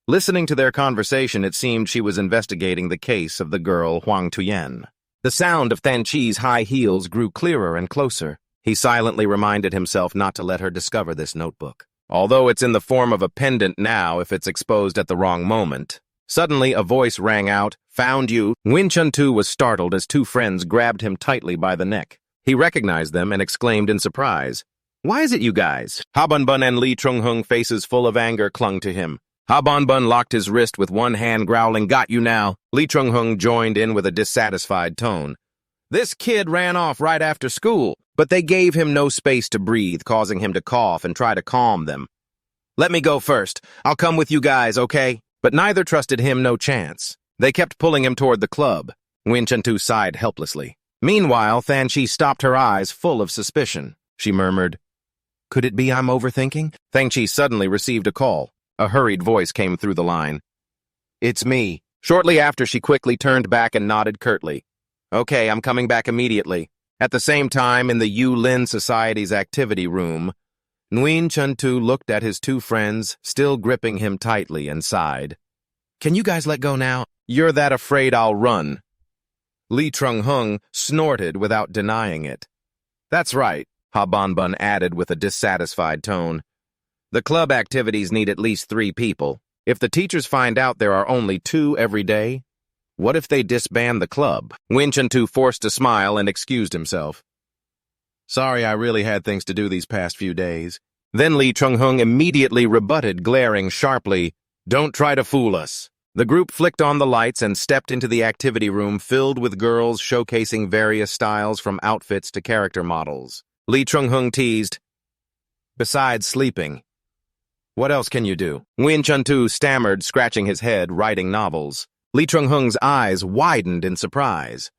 Listening to their conversation, it seemed she was investigating the case of the girl Huang Tuyen. The sound of Than Chi's high heels grew clearer and closer. He silently reminded himself not to let her discover this notebook. Although it's in the form of a pendant now if it's exposed at the wrong moment. Suddenly, a voice rang out, Found you. Guen Chanu was startled as two friends grabbed him tightly by the neck. He recognized them and exclaimed in surprise, Why is it you guys? Ha Bunbun and Lee Chung-hung, faces full of anger, clung to him. Ha Bunbun locked his wrist with one hand, growling, Got you now. Lee Chung-hung joined in with a dissatisfied tone. This kid ran off right after school, but they gave him no space to breathe, causing him to cough and try to calm them. Let me go first. I'll come with you guys, okay? But neither trusted him no chance. They kept pulling him toward the club. Guen Chanu sighed helplessly. Meanwhile, Than Chi stopped, her eyes full of suspicion. She murmured, Could it be I'm overthinking? Than Chi suddenly received a call. A hurried voice came through the line. It's me. Shortly after, she quickly turned back and nodded curtly. Okay, I'm coming back immediately. At the same time, in the Yu Lin Society's activity room, Guen Chanu looked at his two friends, still gripping him tightly, and sighed. Can you guys let go now? You're that afraid I'll run. Lee Chung-hung snorted without denying it. That's right, Ha Bunbun added with a dissatisfied tone. The club activities need at least 3 people. If the teachers find out there are only 2 every day, what if they disband the club? Guen Chanu forced a smile and excused himself. Sorry, I really had things to do these past few days. Then Lee Chung-hung immediately rebutted, glaring sharply, Don't try to fool us. The group flicked on the lights and stepped into the activity room filled with girls showcasing various styles from outfits to character models. Lee Chung-hung teased, Besides sleeping, what else can you do? Guen Chanu stammered, scratching his head, writing novels. Lee Chung-hung's eyes widened in surprise.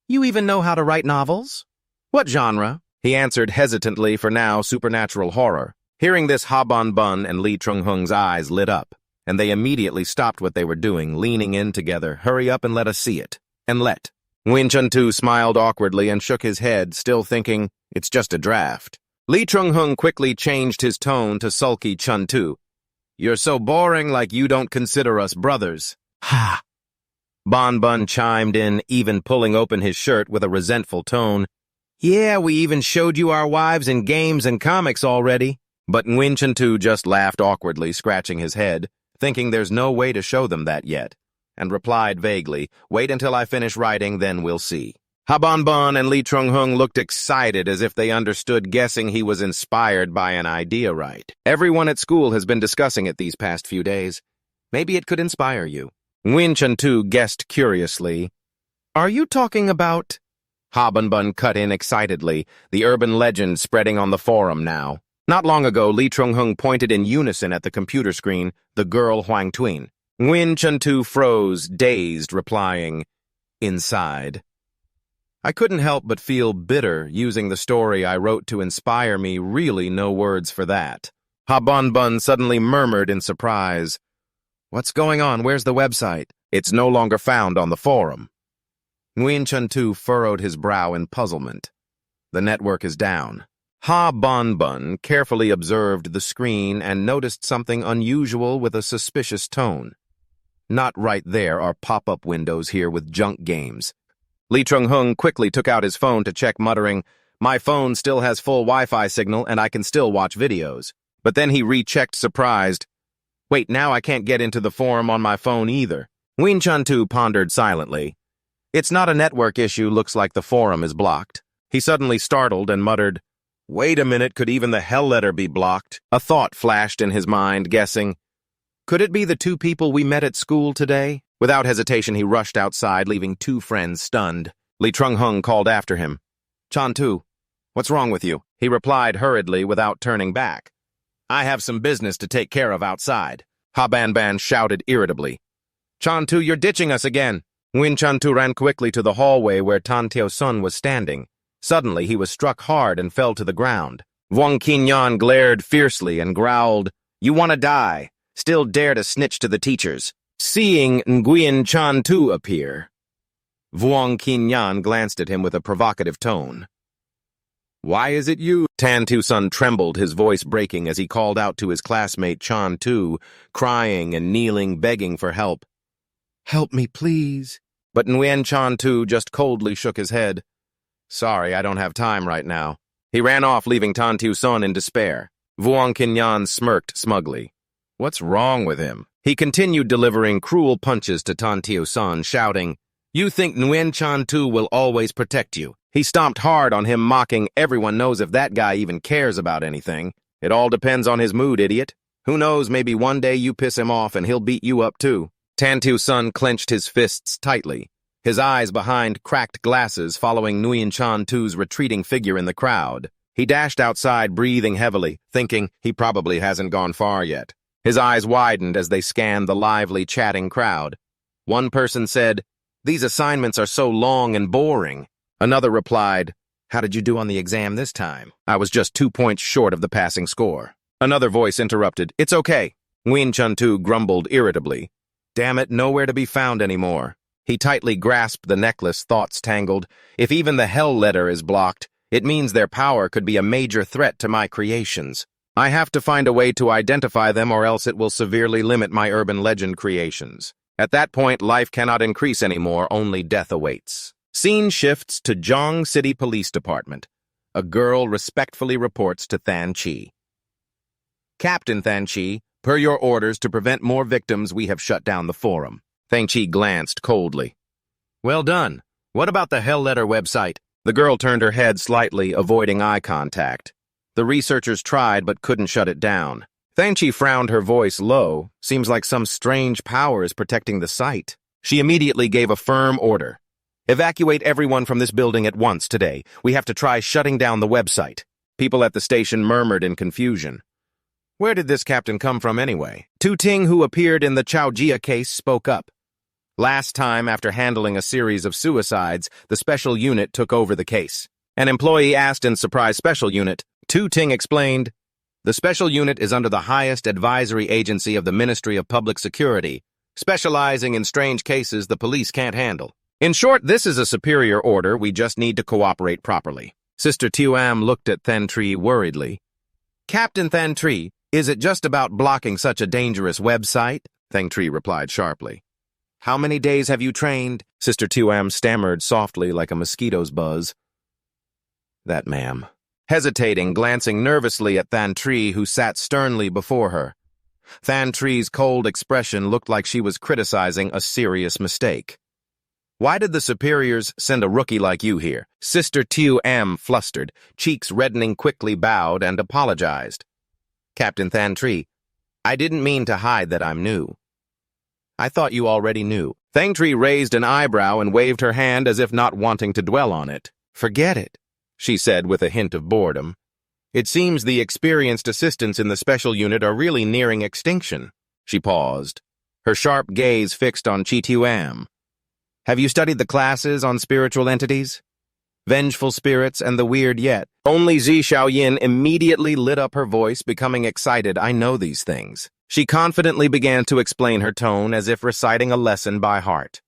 You even know how to write novels? What genre? He answered hesitantly, for now supernatural horror. Hearing this, Ha Bunbun and Lee Chung-hung's eyes lit up, and they immediately stopped what they were doing, leaning in together. Hurry up and let us see it. And let. Guen Chanu smiled awkwardly and shook his head, still thinking, it's just a draft. Lee Chung-hung quickly changed his tone to sulky Chun-tu. You're so boring, like you don't consider us brothers. Ha! Bunbun chimed in, even pulling open his shirt with a resentful tone. Yeah, we even showed you our wives in games and comics already. But Guen Chanu just laughed awkwardly, scratching his head, thinking there's no way to show them that yet, and replied vaguely, Wait until I finish writing, then we'll see. Ha Bunbun and Lee Chung-hung looked excited, as if they understood, guessing he was inspired by an idea, right? Everyone at school has been discussing it these past few days. Maybe it could inspire you. Guen Chanu guessed curiously. Are you talking about... Ha Bunbun cut in excitedly, the urban legend spreading on the forum now. Not long ago, Lee Chung-hung pointed in unison at the computer screen, the girl Huang Tuyen. Guen Chanu froze, dazed, replying, inside. I couldn't help but feel bitter using the story I wrote to inspire me. Really no words for that. Ha Bun Bun suddenly murmured in surprise. What's going on? Where's the website? It's no longer found on the forum. Guen Chanu furrowed his brow in puzzlement. The network is down. Ha Bun Bun carefully observed the screen and noticed something unusual with a suspicious tone. Not right there are pop-up windows here with junk games. Lee Chung-hung quickly took out his phone to check, muttering, "My phone still has full Wi-Fi signal and I can still watch videos." But then he rechecked, surprised. Wait, now I can't get into the forum on my phone either. Guen Chanu pondered silently. It's not a network issue, looks like the forum is blocked. He suddenly startled and muttered, "Wait a minute, could even the hell letter be blocked?" A thought flashed in his mind, guessing, could it be the two people we met at school today? Without hesitation, he rushed outside, leaving two friends stunned. Lee Chung-hung called after him. "Chanu, what's wrong with you?" He replied hurriedly without turning back. "I have some business to take care of outside." Ha Ban Ban shouted irritably. "Chanu, you're ditching us again." Guen Chanu ran quickly to the hallway where Tan Teo Sun was standing. Suddenly, he was struck hard and fell to the ground. Wang Tuyen glared fiercely and growled, "You want to die? Still dare to snitch to the teachers." Seeing Guen Chanu appear, Wang Tuyen glanced at him with a provocative tone. "Why is it you?" Tan Teo Sun trembled, his voice breaking as he called out to his classmate Chanu, crying and kneeling, begging for help. "Help me, please." But Guen Chanu just coldly shook his head. "Sorry, I don't have time right now." He ran off, leaving Tan Teo Sun in despair. Wang Tuyen smirked smugly. What's wrong with him? He continued delivering cruel punches to Tan Teo Sun, shouting, "You think Guen Chanu will always protect you?" He stomped hard on him, mocking, "Everyone knows if that guy even cares about anything. It all depends on his mood, idiot. Who knows, maybe one day you piss him off and he'll beat you up too." Tan Teo Sun clenched his fists tightly, his eyes behind cracked glasses following Guen Chanu's retreating figure in the crowd. He dashed outside, breathing heavily, thinking he probably hasn't gone far yet. His eyes widened as they scanned the lively, chatting crowd. One person said, "These assignments are so long and boring." Another replied, "How did you do on the exam this time?" "I was just 2 points short of the passing score." Another voice interrupted, "It's okay." Guen Chanu grumbled irritably. "Damn it, nowhere to be found anymore." He tightly grasped the necklace, thoughts tangled. If even the hell letter is blocked, it means their power could be a major threat to my creations. I have to find a way to identify them, or else it will severely limit my urban legend creations. At that point, life cannot increase anymore, only death awaits. Scene shifts to Zhang City Police Department. A girl respectfully reports to Than Chi. "Captain Than Chi, per your orders to prevent more victims, we have shut down the forum." Than Chi glanced coldly. "Well done. What about the hell letter website?" The girl turned her head slightly, avoiding eye contact. The researchers tried but couldn't shut it down. Than Chi frowned, her voice low. "Seems like some strange power is protecting the site." She immediately gave a firm order. "Evacuate everyone from this building at once today. We have to try shutting down the website." People at the station murmured in confusion. Where did this captain come from anyway? Tu Ting, who appeared in the Chaojia case, spoke up. Last time, after handling a series of suicides, the special unit took over the case. An employee asked in surprise, "Special unit?" Tu Ting explained, "The special unit is under the highest advisory agency of the Ministry of Public Security, specializing in strange cases the police can't handle. In short, this is a superior order. We just need to cooperate properly." Sister Tuam looked at Than Chi worriedly. "Captain Than Chi, is it just about blocking such a dangerous website?" Than Chi replied sharply. "How many days have you trained?" Sister Tuam stammered softly like a mosquito's buzz. "That, ma'am." Hesitating, glancing nervously at Than Chi, who sat sternly before her. Than Chi's cold expression looked like she was criticizing a serious mistake. "Why did the superiors send a rookie like you here?" Sister Tuam flustered, cheeks reddening, quickly bowed and apologized. "Captain Than Chi, I didn't mean to hide that I'm new." "I thought you already knew." Than Chi raised an eyebrow and waved her hand as if not wanting to dwell on it. "Forget it," she said with a hint of boredom. "It seems the experienced assistants in the special unit are really nearing extinction." She paused, her sharp gaze fixed on Chi Tuam. Have you studied the classes on spiritual entities? Vengeful spirits and the weird yet. Only Zi Xiaoyin immediately lit up her voice, becoming excited. I know these things. She confidently began to explain, her tone as if reciting a lesson by heart.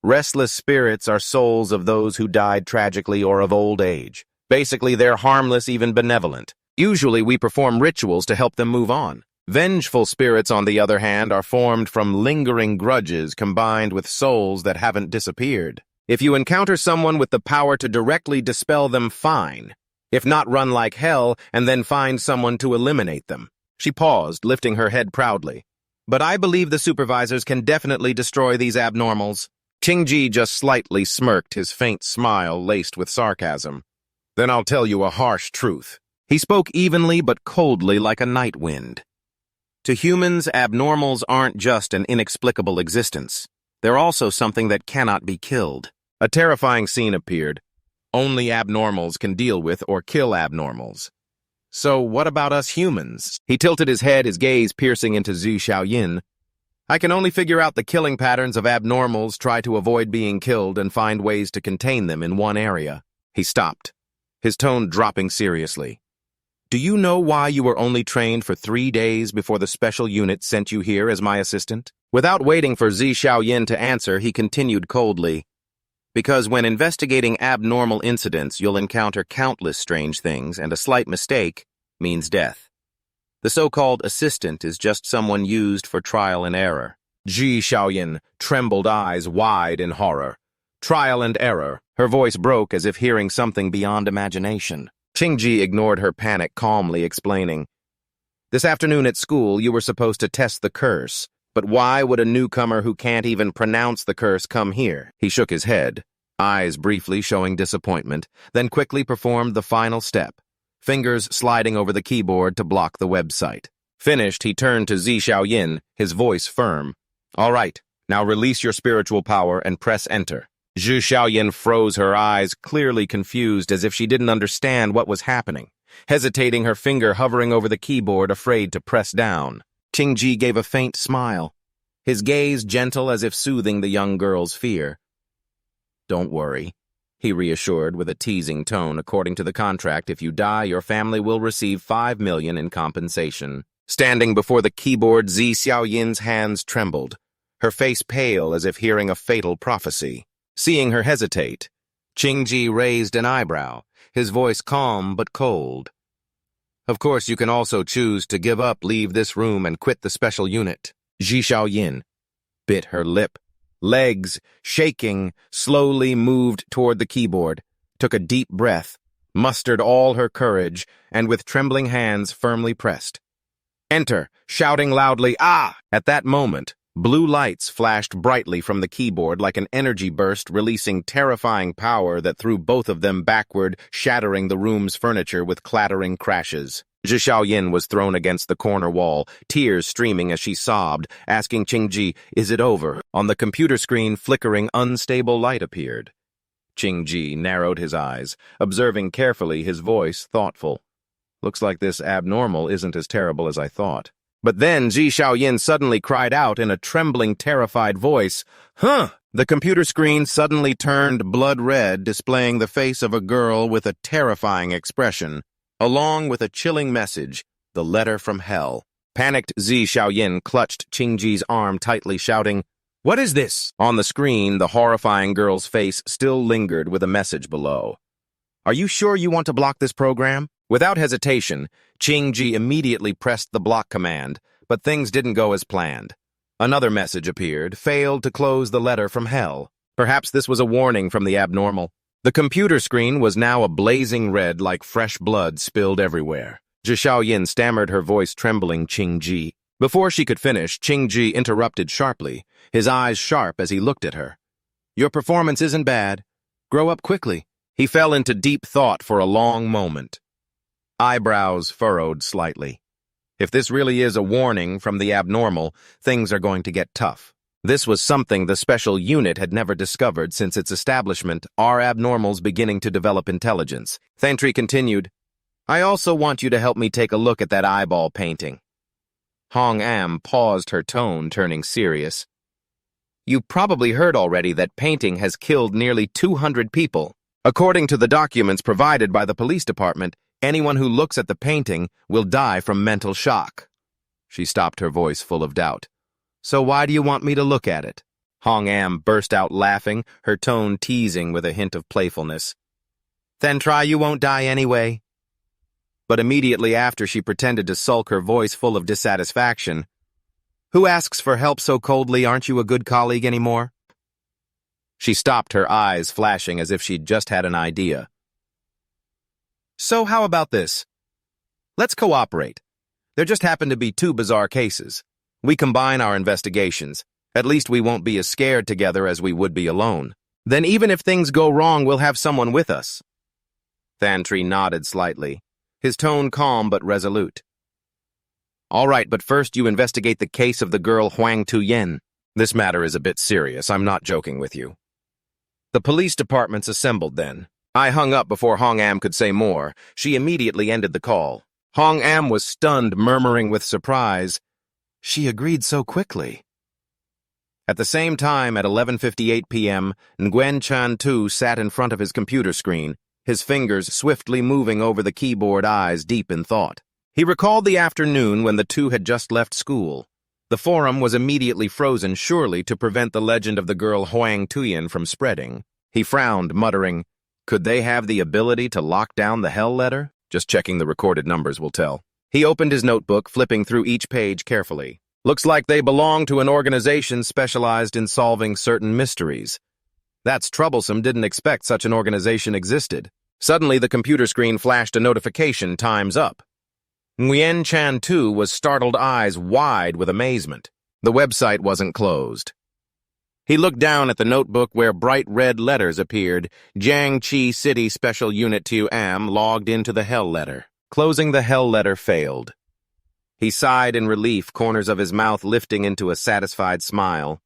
Restless spirits are souls of those who died tragically or of old age. Basically, they're harmless, even benevolent. Usually, we perform rituals to help them move on. Vengeful spirits, on the other hand, are formed from lingering grudges combined with souls that haven't disappeared. If you encounter someone with the power to directly dispel them, fine. If not, run like hell and then find someone to eliminate them. She paused, lifting her head proudly. But I believe the supervisors can definitely destroy these abnormals. Qingji just slightly smirked, his faint smile laced with sarcasm. Then I'll tell you a harsh truth. He spoke evenly but coldly, like a night wind. To humans, abnormals aren't just an inexplicable existence. They're also something that cannot be killed. A terrifying scene appeared. Only abnormals can deal with or kill abnormals. So what about us humans? He tilted his head, his gaze piercing into Zi Xiaoyin. I can only figure out the killing patterns of abnormals, try to avoid being killed, and find ways to contain them in one area. He stopped, his tone dropping seriously. Do you know why you were only trained for 3 days before the special unit sent you here as my assistant? Without waiting for Zi Xiaoyin to answer, he continued coldly. Because when investigating abnormal incidents, you'll encounter countless strange things, and a slight mistake means death. The so-called assistant is just someone used for trial and error. Zi Xiaoyin trembled, eyes wide in horror. Trial and error. Her voice broke as if hearing something beyond imagination. Qingji ignored her panic, calmly explaining. This afternoon at school, you were supposed to test the curse. But why would a newcomer who can't even pronounce the curse come here? He shook his head, eyes briefly showing disappointment, then quickly performed the final step, fingers sliding over the keyboard to block the website. Finished, he turned to Zi Xiaoyin, his voice firm. All right, now release your spiritual power and press enter. Zi Xiaoyin froze, her eyes clearly confused, as if she didn't understand what was happening, hesitating, her finger hovering over the keyboard, afraid to press down. Qingji gave a faint smile, his gaze gentle as if soothing the young girl's fear. Don't worry, he reassured with a teasing tone. According to the contract, if you die, your family will receive 5 million in compensation. Standing before the keyboard, Zi Xiaoyin's hands trembled, her face pale as if hearing a fatal prophecy. Seeing her hesitate, Qingji raised an eyebrow, his voice calm but cold. Of course, you can also choose to give up, leave this room, and quit the special unit. Zi Xiaoyin bit her lip. Legs, shaking, slowly moved toward the keyboard, took a deep breath, mustered all her courage, and with trembling hands firmly pressed. Enter, shouting loudly, ah! At that moment, blue lights flashed brightly from the keyboard like an energy burst, releasing terrifying power that threw both of them backward, shattering the room's furniture with clattering crashes. Zi Xiaoyin was thrown against the corner wall, tears streaming as she sobbed, asking Qingji, is it over? On the computer screen, flickering, unstable light appeared. Qingji narrowed his eyes, observing carefully, his voice thoughtful. Looks like this abnormal isn't as terrible as I thought. But then Zi Xiaoyin suddenly cried out in a trembling, terrified voice, Huh! The computer screen suddenly turned blood red, displaying the face of a girl with a terrifying expression, along with a chilling message, the letter from hell. Panicked Zi Xiaoyin clutched Qingji's arm tightly, shouting, What is this? On the screen, the horrifying girl's face still lingered with a message below. Are you sure you want to block this program? Without hesitation, Qingji immediately pressed the block command, but things didn't go as planned. Another message appeared, failed to close the letter from hell. Perhaps this was a warning from the abnormal. The computer screen was now a blazing red, like fresh blood spilled everywhere. Zi Xiaoyin stammered, her voice trembling, Qingji. Before she could finish, Qingji interrupted sharply, his eyes sharp as he looked at her. Your performance isn't bad. Grow up quickly. He fell into deep thought for a long moment. Eyebrows furrowed slightly. If this really is a warning from the abnormal, things are going to get tough. This was something the special unit had never discovered since its establishment. Are abnormals beginning to develop intelligence? Thantry continued, I also want you to help me take a look at that eyeball painting. Hong Am paused, her tone turning serious. You probably heard already that painting has killed nearly 200 people. According to the documents provided by the police department, anyone who looks at the painting will die from mental shock. She stopped, her voice full of doubt. So why do you want me to look at it? Hong Am burst out laughing, her tone teasing with a hint of playfulness. Then try, you won't die anyway. But immediately after, she pretended to sulk, her voice full of dissatisfaction. Who asks for help so coldly? Aren't you a good colleague anymore? She stopped, her eyes flashing as if she'd just had an idea. So how about this? Let's cooperate. There just happen to be two bizarre cases. We combine our investigations. At least we won't be as scared together as we would be alone. Then even if things go wrong, we'll have someone with us. Thantry nodded slightly, his tone calm but resolute. All right, but first you investigate the case of the girl Huang Tuyen. This matter is a bit serious, I'm not joking with you. The police departments assembled then. I hung up before Hong Am could say more. She immediately ended the call. Hong Am was stunned, murmuring with surprise. She agreed so quickly. At the same time, at 11:58 p.m., Guen Chanu sat in front of his computer screen, his fingers swiftly moving over the keyboard, eyes deep in thought. He recalled the afternoon when the two had just left school. The forum was immediately frozen, surely to prevent the legend of the girl Huang Tuyen from spreading. He frowned, muttering, could they have the ability to lock down the hell letter? Just checking the recorded numbers will tell. He opened his notebook, flipping through each page carefully. Looks like they belong to an organization specialized in solving certain mysteries. That's troublesome, didn't expect such an organization existed. Suddenly the computer screen flashed a notification, time's up. Guen Chanu was startled, eyes wide with amazement. The website wasn't closed. He looked down at the notebook where bright red letters appeared. Jiangxi City Special Unit 2AM logged into the hell letter. Closing the hell letter failed. He sighed in relief, corners of his mouth lifting into a satisfied smile.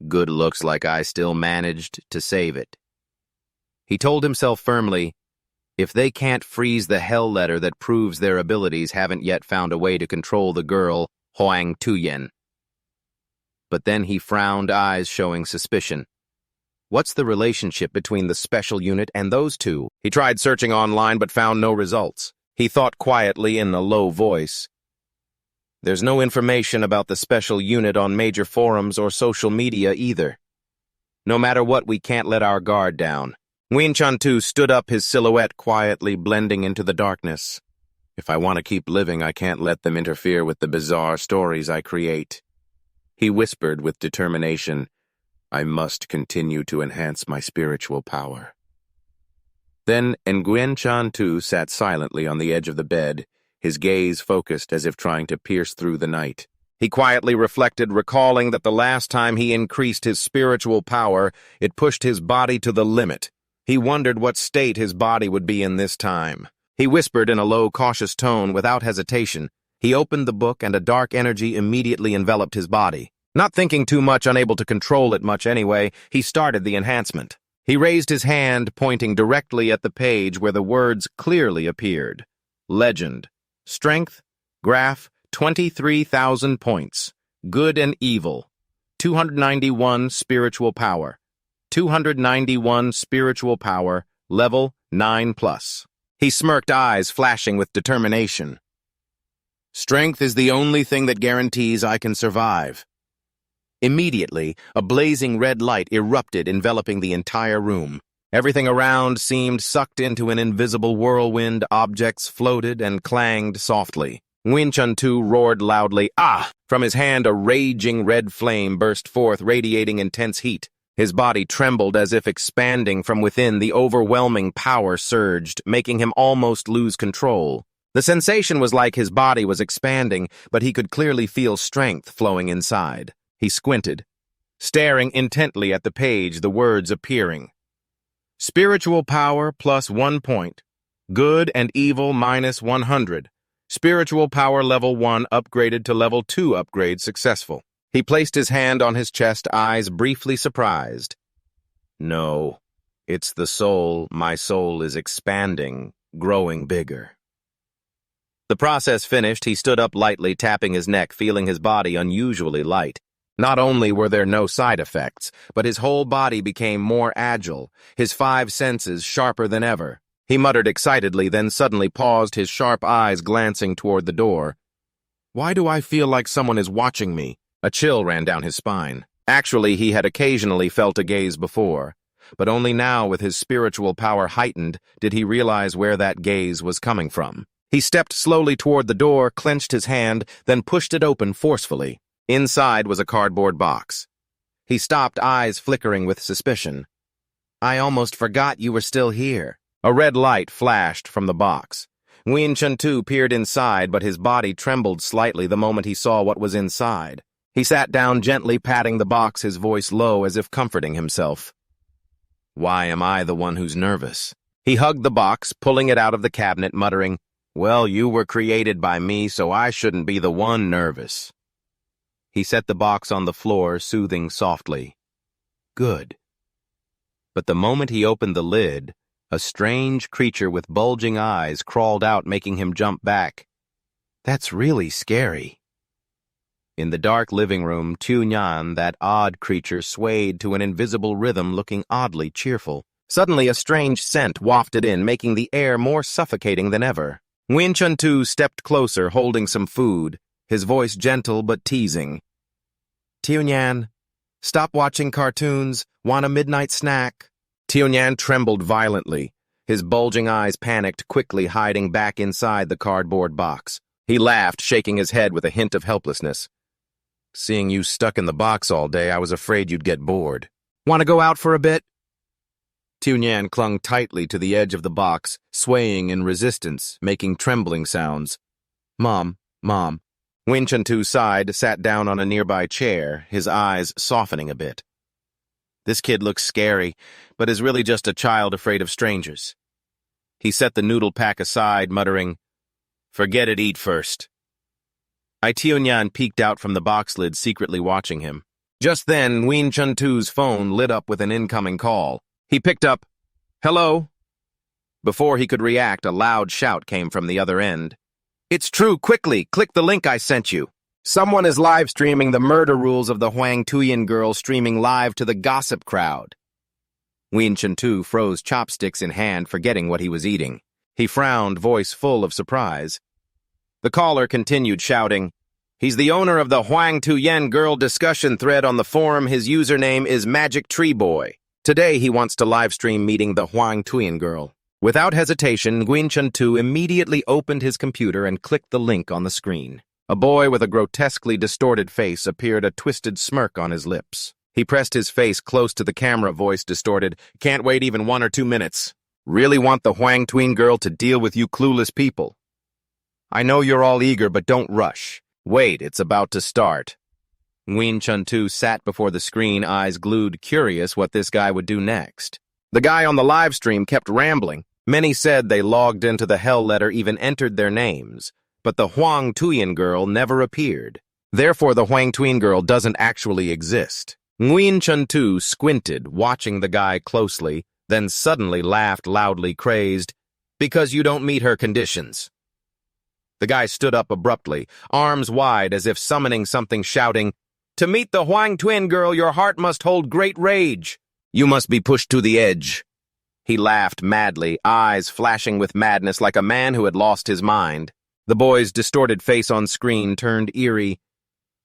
Good, looks like I still managed to save it. He told himself firmly, if they can't freeze the hell letter that proves their abilities haven't yet found a way to control the girl, Huang Tuyen. But then he frowned, eyes showing suspicion. What's the relationship between the special unit and those two? He tried searching online but found no results. He thought quietly in a low voice. There's no information about the special unit on major forums or social media either. No matter what, we can't let our guard down. Guen Chanu stood up, his silhouette quietly blending into the darkness. If I want to keep living, I can't let them interfere with the bizarre stories I create. He whispered with determination, I must continue to enhance my spiritual power. Then Guen Chanu sat silently on the edge of the bed, his gaze focused as if trying to pierce through the night. He quietly reflected, recalling that the last time he increased his spiritual power, it pushed his body to the limit. He wondered what state his body would be in this time. He whispered in a low, cautious tone, without hesitation. He opened the book, and a dark energy immediately enveloped his body. Not thinking too much, unable to control it much anyway, he started the enhancement. He raised his hand, pointing directly at the page where the words clearly appeared. Legend. Strength. Graph. 23,000 points. Good and evil. 291 spiritual power. 291 spiritual power. Level 9+. He smirked, eyes flashing with determination. Strength is the only thing that guarantees I can survive. Immediately, a blazing red light erupted, enveloping the entire room. Everything around seemed sucked into an invisible whirlwind. Objects floated and clanged softly. Guen Chanu roared loudly, "Ah!" From his hand, a raging red flame burst forth, radiating intense heat. His body trembled as if expanding from within. The overwhelming power surged, making him almost lose control. The sensation was like his body was expanding, but he could clearly feel strength flowing inside. He squinted, staring intently at the page, the words appearing. Spiritual power plus 1 point. Good and evil minus 100. Spiritual power level 1 upgraded to level 2 upgrade successful. He placed his hand on his chest, eyes briefly surprised. No, it's the soul. My soul is expanding, growing bigger. The process finished, he stood up lightly, tapping his neck, feeling his body unusually light. Not only were there no side effects, but his whole body became more agile, his 5 senses sharper than ever. He muttered excitedly, then suddenly paused, his sharp eyes glancing toward the door. Why do I feel like someone is watching me? A chill ran down his spine. Actually, he had occasionally felt a gaze before, but only now, with his spiritual power heightened, did he realize where that gaze was coming from. He stepped slowly toward the door, clenched his hand, then pushed it open forcefully. Inside was a cardboard box. He stopped, eyes flickering with suspicion. I almost forgot you were still here. A red light flashed from the box. Guen Chanu peered inside, but his body trembled slightly the moment he saw what was inside. He sat down, gently patting the box, his voice low as if comforting himself. Why am I the one who's nervous? He hugged the box, pulling it out of the cabinet, muttering, Well, you were created by me, so I shouldn't be the one nervous. He set the box on the floor, soothing softly. Good. But the moment he opened the lid, a strange creature with bulging eyes crawled out, making him jump back. That's really scary. In the dark living room, Tuyen, that odd creature, swayed to an invisible rhythm, looking oddly cheerful. Suddenly, a strange scent wafted in, making the air more suffocating than ever. Guen Chanu stepped closer, holding some food, his voice gentle but teasing. Tuyen, stop watching cartoons. Want a midnight snack? Tuyen trembled violently, his bulging eyes panicked, quickly hiding back inside the cardboard box. He laughed, shaking his head with a hint of helplessness. Seeing you stuck in the box all day, I was afraid you'd get bored. Want to go out for a bit? Tuyen clung tightly to the edge of the box, swaying in resistance, making trembling sounds. Mom. Guen Chanu sighed, sat down on a nearby chair, his eyes softening a bit. This kid looks scary, but is really just a child afraid of strangers. He set the noodle pack aside, muttering, Forget it, eat first. Tuyen peeked out from the box lid, secretly watching him. Just then, Guen Chanu's phone lit up with an incoming call. He picked up, Hello? Before he could react, a loud shout came from the other end. It's true, quickly, click the link I sent you. Someone is live streaming the murder rules of the Huang Tuyen girl, streaming live to the gossip crowd. Guen Chanu froze, chopsticks in hand, forgetting what he was eating. He frowned, voice full of surprise. The caller continued shouting, He's the owner of the Huang Tuyen girl discussion thread on the forum. His username is Magic Tree Boy. Today he wants to livestream meeting the Huang Tuyen girl. Without hesitation, Guen Chanu immediately opened his computer and clicked the link on the screen. A boy with a grotesquely distorted face appeared, a twisted smirk on his lips. He pressed his face close to the camera, voice distorted. Can't wait even 1 or 2 minutes. Really want the Huang Tuyen girl to deal with you clueless people. I know you're all eager, but don't rush. Wait, it's about to start. Guen Chanu sat before the screen, eyes glued, curious what this guy would do next. The guy on the live stream kept rambling. Many said they logged into the hell letter, even entered their names. But the Huang Tuyen girl never appeared. Therefore, the Huang Tuyen girl doesn't actually exist. Guen Chanu squinted, watching the guy closely, then suddenly laughed loudly, crazed, Because you don't meet her conditions. The guy stood up abruptly, arms wide as if summoning something, shouting, To meet the Huang Tuyen girl, your heart must hold great rage. You must be pushed to the edge. He laughed madly, eyes flashing with madness like a man who had lost his mind. The boy's distorted face on screen turned eerie.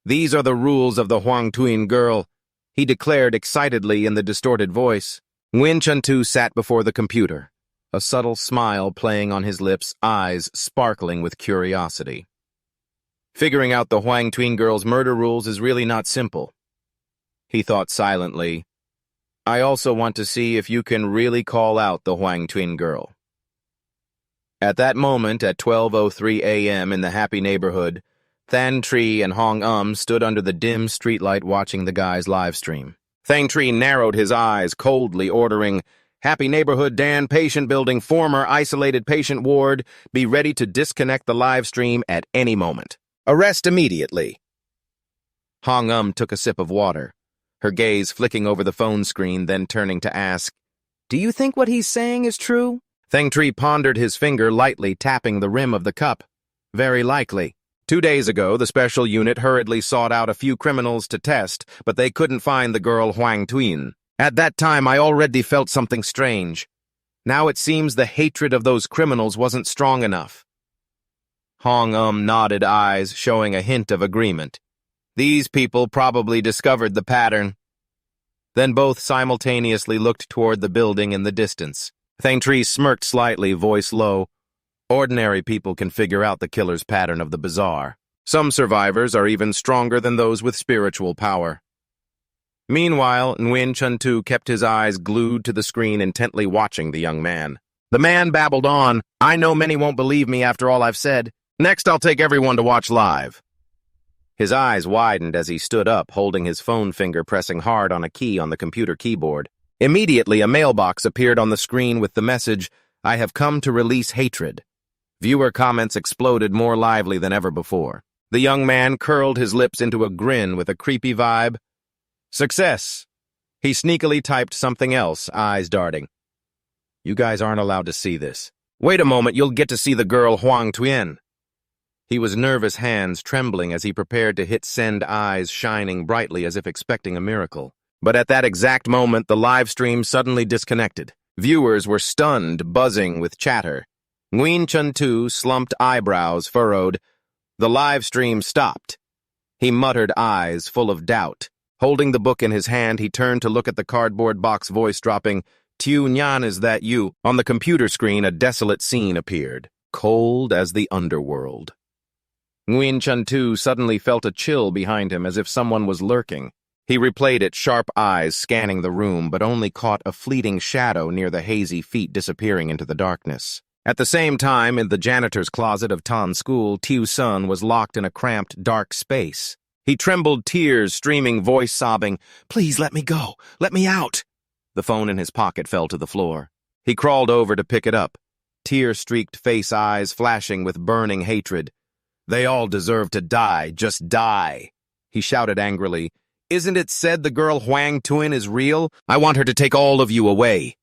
These are the rules of the Huang Tuyen girl, he declared excitedly in the distorted voice. Guen Chanu sat before the computer, a subtle smile playing on his lips, eyes sparkling with curiosity. Figuring out the Huang Tuyen girl's murder rules is really not simple. He thought silently. I also want to see if you can really call out the Huang Tuyen girl. At that moment, at 12:03 a.m. in the happy neighborhood, Than Tri and Hong stood under the dim streetlight watching the guy's live stream. Than Tri narrowed his eyes, coldly ordering, Happy neighborhood, Dan, patient building, former isolated patient ward, be ready to disconnect the live stream at any moment. Arrest immediately. Hong took a sip of water, her gaze flicking over the phone screen, then turning to ask, Do you think what he's saying is true? Than Tri pondered, his finger lightly tapping the rim of the cup. Very likely. 2 days ago, the special unit hurriedly sought out a few criminals to test, but they couldn't find the girl Huang Tuyen. At that time, I already felt something strange. Now it seems the hatred of those criminals wasn't strong enough. Hong nodded eyes, showing a hint of agreement. These people probably discovered the pattern. Then both simultaneously looked toward the building in the distance. Thangtree smirked slightly, voice low. Ordinary people can figure out the killer's pattern of the bizarre. Some survivors are even stronger than those with spiritual power. Meanwhile, Guen Chanu kept his eyes glued to the screen, intently watching the young man. The man babbled on, "I know many won't believe me after all I've said. Next, I'll take everyone to watch live." His eyes widened as he stood up, holding his phone finger pressing hard on a key on the computer keyboard. Immediately, a mailbox appeared on the screen with the message, "I have come to release hatred." Viewer comments exploded more lively than ever before. The young man curled his lips into a grin with a creepy vibe. Success! He sneakily typed something else, eyes darting. You guys aren't allowed to see this. Wait a moment, you'll get to see the girl Huang Tuyen. He was nervous, hands trembling as he prepared to hit send, eyes shining brightly as if expecting a miracle. But at that exact moment, the live stream suddenly disconnected. Viewers were stunned, buzzing with chatter. Guen Chanu, slumped eyebrows furrowed. The live stream stopped. He muttered, eyes full of doubt. Holding the book in his hand, he turned to look at the cardboard box, voice dropping, "Tiu Nyan, is that you?" On the computer screen, a desolate scene appeared, cold as the underworld. Guen Chanu suddenly felt a chill behind him, as if someone was lurking. He replayed it, sharp eyes scanning the room, but only caught a fleeting shadow near the hazy feet disappearing into the darkness. At the same time, in the janitor's closet of Tan School, Tiu Sun was locked in a cramped, dark space. He trembled, tears streaming, voice sobbing, "Please let me go. Let me out." The phone in his pocket fell to the floor. He crawled over to pick it up, tear-streaked face, eyes flashing with burning hatred. "They all deserve to die. Just die." He shouted angrily, "Isn't it said the girl Huang Tuyen is real? I want her to take all of you away."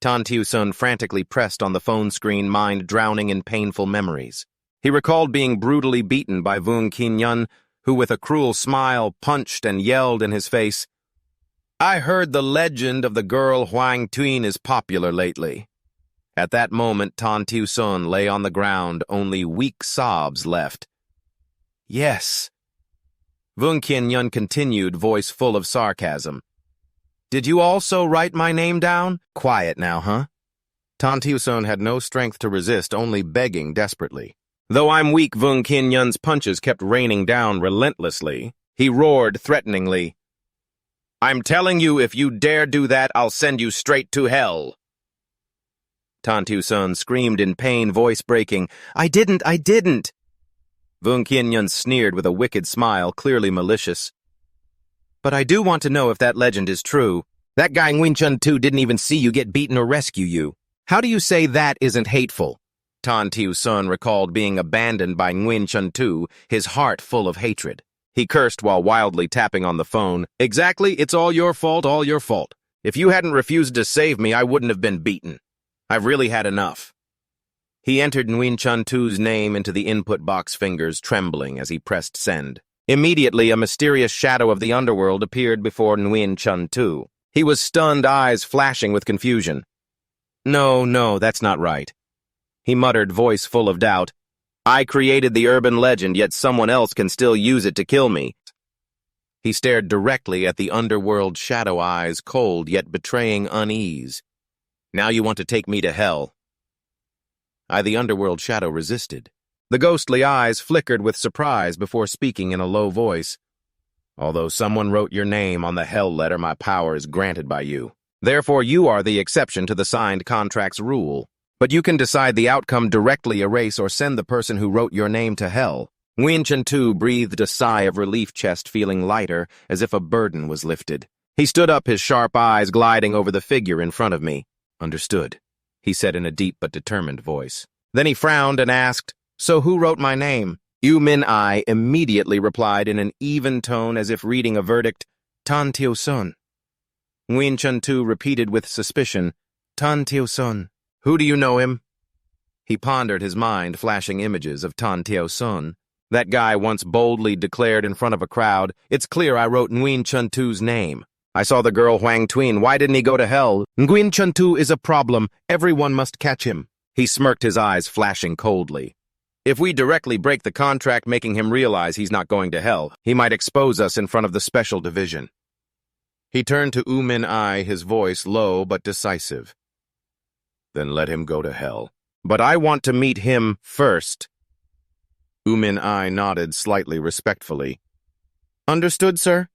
Tan Tiu Sun frantically pressed on the phone screen, mind drowning in painful memories. He recalled being brutally beaten by Vuong Qinyan, who with a cruel smile punched and yelled in his face, "I heard the legend of the girl Huang Tuyen is popular lately." At that moment, Tan Tiu Sun lay on the ground, only weak sobs left. "Yes." Vuong Qinyan continued, voice full of sarcasm. "Did you also write my name down? Quiet now, huh?" Tan Tiu Sun had no strength to resist, only begging desperately. Though I'm weak, Vuong Qinyan's punches kept raining down relentlessly. He roared threateningly, "I'm telling you, if you dare do that, I'll send you straight to hell." Tan Tiu Sun screamed in pain, voice breaking, I didn't. Vuong Qinyan sneered with a wicked smile, clearly malicious. "But I do want to know if that legend is true. That guy Guen Chanu didn't even see you get beaten or rescue you. How do you say that isn't hateful?" Tan Tiu Sun recalled being abandoned by Guen Chanu, his heart full of hatred. He cursed while wildly tapping on the phone. "Exactly, it's all your fault, all your fault. If you hadn't refused to save me, I wouldn't have been beaten. I've really had enough." He entered Guen Chanu's name into the input box, fingers trembling as he pressed send. Immediately, a mysterious shadow of the underworld appeared before Guen Chanu. He was stunned, eyes flashing with confusion. No, that's not right." He muttered, voice full of doubt. "I created the urban legend, yet someone else can still use it to kill me." He stared directly at the underworld shadow, eyes cold yet betraying unease. "Now you want to take me to hell." The underworld shadow resisted. The ghostly eyes flickered with surprise before speaking in a low voice. "Although someone wrote your name on the hell letter, my power is granted by you. Therefore, you are the exception to the signed contract's rule. But you can decide the outcome, directly erase or send the person who wrote your name to hell." Guen Chanu breathed a sigh of relief, chest feeling lighter, as if a burden was lifted. He stood up, his sharp eyes gliding over the figure in front of me. "Understood," he said in a deep but determined voice. Then he frowned and asked, "So who wrote my name?" Yu Min-ai immediately replied in an even tone as if reading a verdict, "Tan Tiu Sun." Guen Chanu repeated with suspicion, "Tan Tiu Sun. Who do you know him?" He pondered, his mind flashing images of Tan Tiu Sun. That guy once boldly declared in front of a crowd, "It's clear I wrote Guen Chuntu's name. I saw the girl Huang Tuyen. Why didn't he go to hell? Guen Chanu is a problem. Everyone must catch him." He smirked, his eyes flashing coldly. "If we directly break the contract, making him realize he's not going to hell, he might expose us in front of the special division." He turned to Min-ai, his voice low but decisive. "Then let him go to hell. But I want to meet him first." Min-ai nodded slightly respectfully. "Understood, sir?"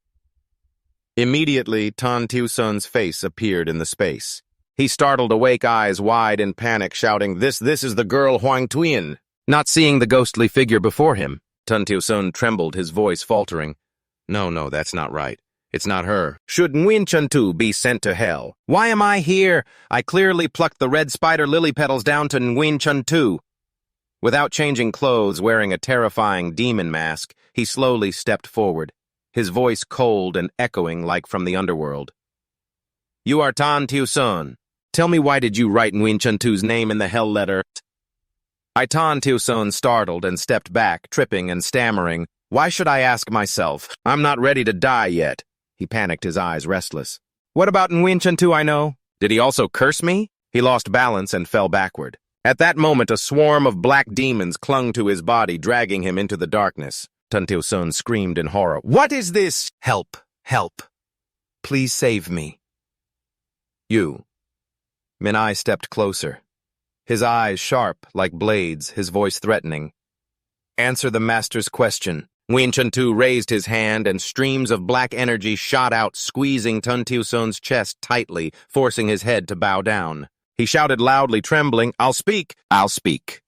Immediately, Tan Tiu-sun's face appeared in the space. He startled awake, eyes wide in panic, shouting, This is the girl Huang Tuyen." Not seeing the ghostly figure before him, Tan Tiu-sun trembled, his voice faltering. No, that's not right. It's not her. Should Guen Chanu be sent to hell? Why am I here? I clearly plucked the red spider lily petals down to Guen Chanu. Without changing clothes, wearing a terrifying demon mask, he slowly stepped forward, his voice cold and echoing like from the underworld. "You are Tan Tiu-sun. Tell me, why did you write Guen Chanu's name in the hell letter?" Tan Tiu-sun startled and stepped back, tripping and stammering. "Why should I ask myself? I'm not ready to die yet." He panicked, his eyes restless. "What about Guen Chanu I know? Did he also curse me?" He lost balance and fell backward. At that moment, a swarm of black demons clung to his body, dragging him into the darkness. Tan Tiu-sun screamed in horror. "What is this? Help! Help! Please save me." "You." Min-ai stepped closer, his eyes sharp like blades, his voice threatening. "Answer the master's question." Guen Chanu raised his hand, and streams of black energy shot out, squeezing Tan Tiu-sun's chest tightly, forcing his head to bow down. He shouted loudly, trembling, "I'll speak! I'll speak.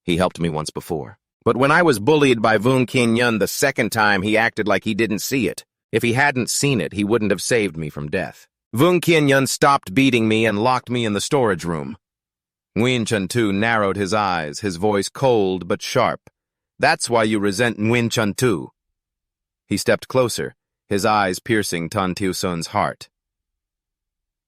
He helped me once before. But when I was bullied by Vung Kin-yun the second time, he acted like he didn't see it. If he hadn't seen it, he wouldn't have saved me from death. Vung Kin-yun stopped beating me and locked me in the storage room." Guen Chanu narrowed his eyes, his voice cold but sharp. "That's why you resent Guen Chanu." He stepped closer, his eyes piercing Tan Tiu-sun's heart.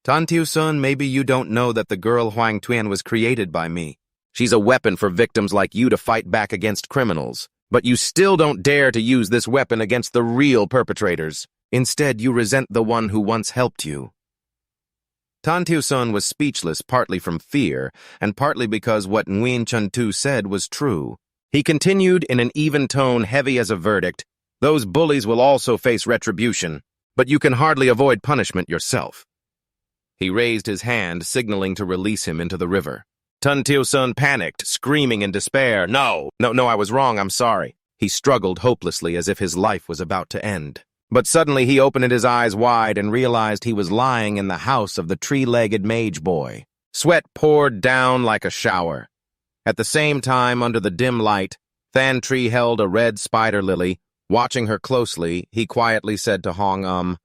"Tan Tiu-sun, maybe you don't know that the girl Huang Tuyen was created by me. She's a weapon for victims like you to fight back against criminals. But you still don't dare to use this weapon against the real perpetrators. Instead, you resent the one who once helped you." Tan Tiu-sun was speechless, partly from fear, and partly because what Guen Chanu said was true. He continued in an even tone, heavy as a verdict, "Those bullies will also face retribution, but you can hardly avoid punishment yourself." He raised his hand, signaling to release him into the river. Tan Tiu-sun panicked, screaming in despair, No, I was wrong, I'm sorry." He struggled hopelessly as if his life was about to end. But suddenly he opened his eyes wide and realized he was lying in the house of the tree-legged mage boy. Sweat poured down like a shower. At the same time, under the dim light, Than Tree held a red spider lily. Watching her closely, he quietly said to Hong,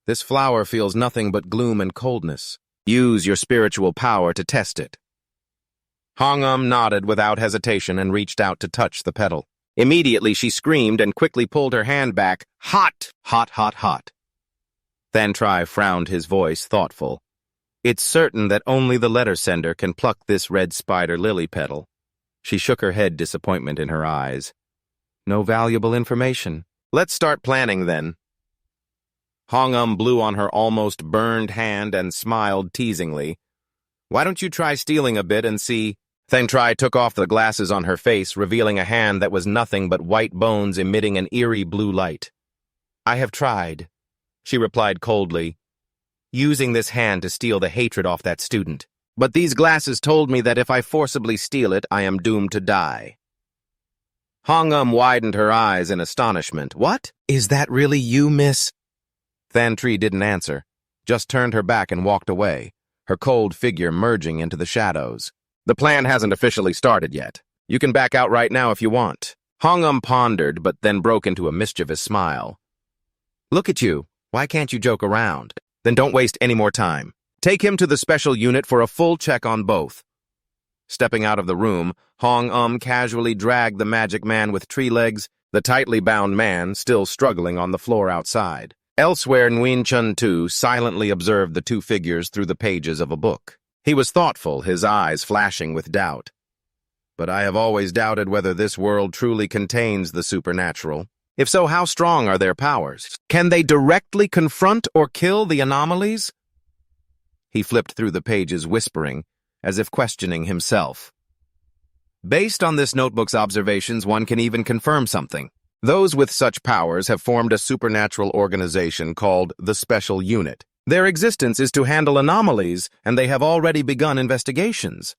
"This flower feels nothing but gloom and coldness. Use your spiritual power to test it." Hong nodded without hesitation and reached out to touch the petal. Immediately she screamed and quickly pulled her hand back. "Hot! Hot, hot, hot." Than Tree frowned, his voice thoughtful. "It's certain that only the letter sender can pluck this red spider lily petal." She shook her head, disappointment in her eyes. "No valuable information. Let's start planning then." Hong blew on her almost burned hand and smiled teasingly. "Why don't you try stealing a bit and see?" Than Tree took off the glasses on her face, revealing a hand that was nothing but white bones emitting an eerie blue light. "I have tried," she replied coldly, "using this hand to steal the hatred off that student. But these glasses told me that if I forcibly steal it, I am doomed to die." Hong widened her eyes in astonishment. "What? Is that really you, miss?" Than Tree didn't answer, just turned her back and walked away, her cold figure merging into the shadows. "The plan hasn't officially started yet. You can back out right now if you want." Hong pondered, but then broke into a mischievous smile. "Look at you. Why can't you joke around? Then don't waste any more time. Take him to the special unit for a full check on both." Stepping out of the room, Hong casually dragged the magic man with tree legs, the tightly bound man still struggling on the floor outside. Elsewhere, Guen Chanu silently observed the two figures through the pages of a book. He was thoughtful, his eyes flashing with doubt. but I have always doubted whether this world truly contains the supernatural. If so, how strong are their powers? Can they directly confront or kill the anomalies? He flipped through the pages, whispering, as if questioning himself. Based on this notebook's observations, one can even confirm something. Those with such powers have formed a supernatural organization called the Special Unit. Their existence is to handle anomalies, and they have already begun investigations.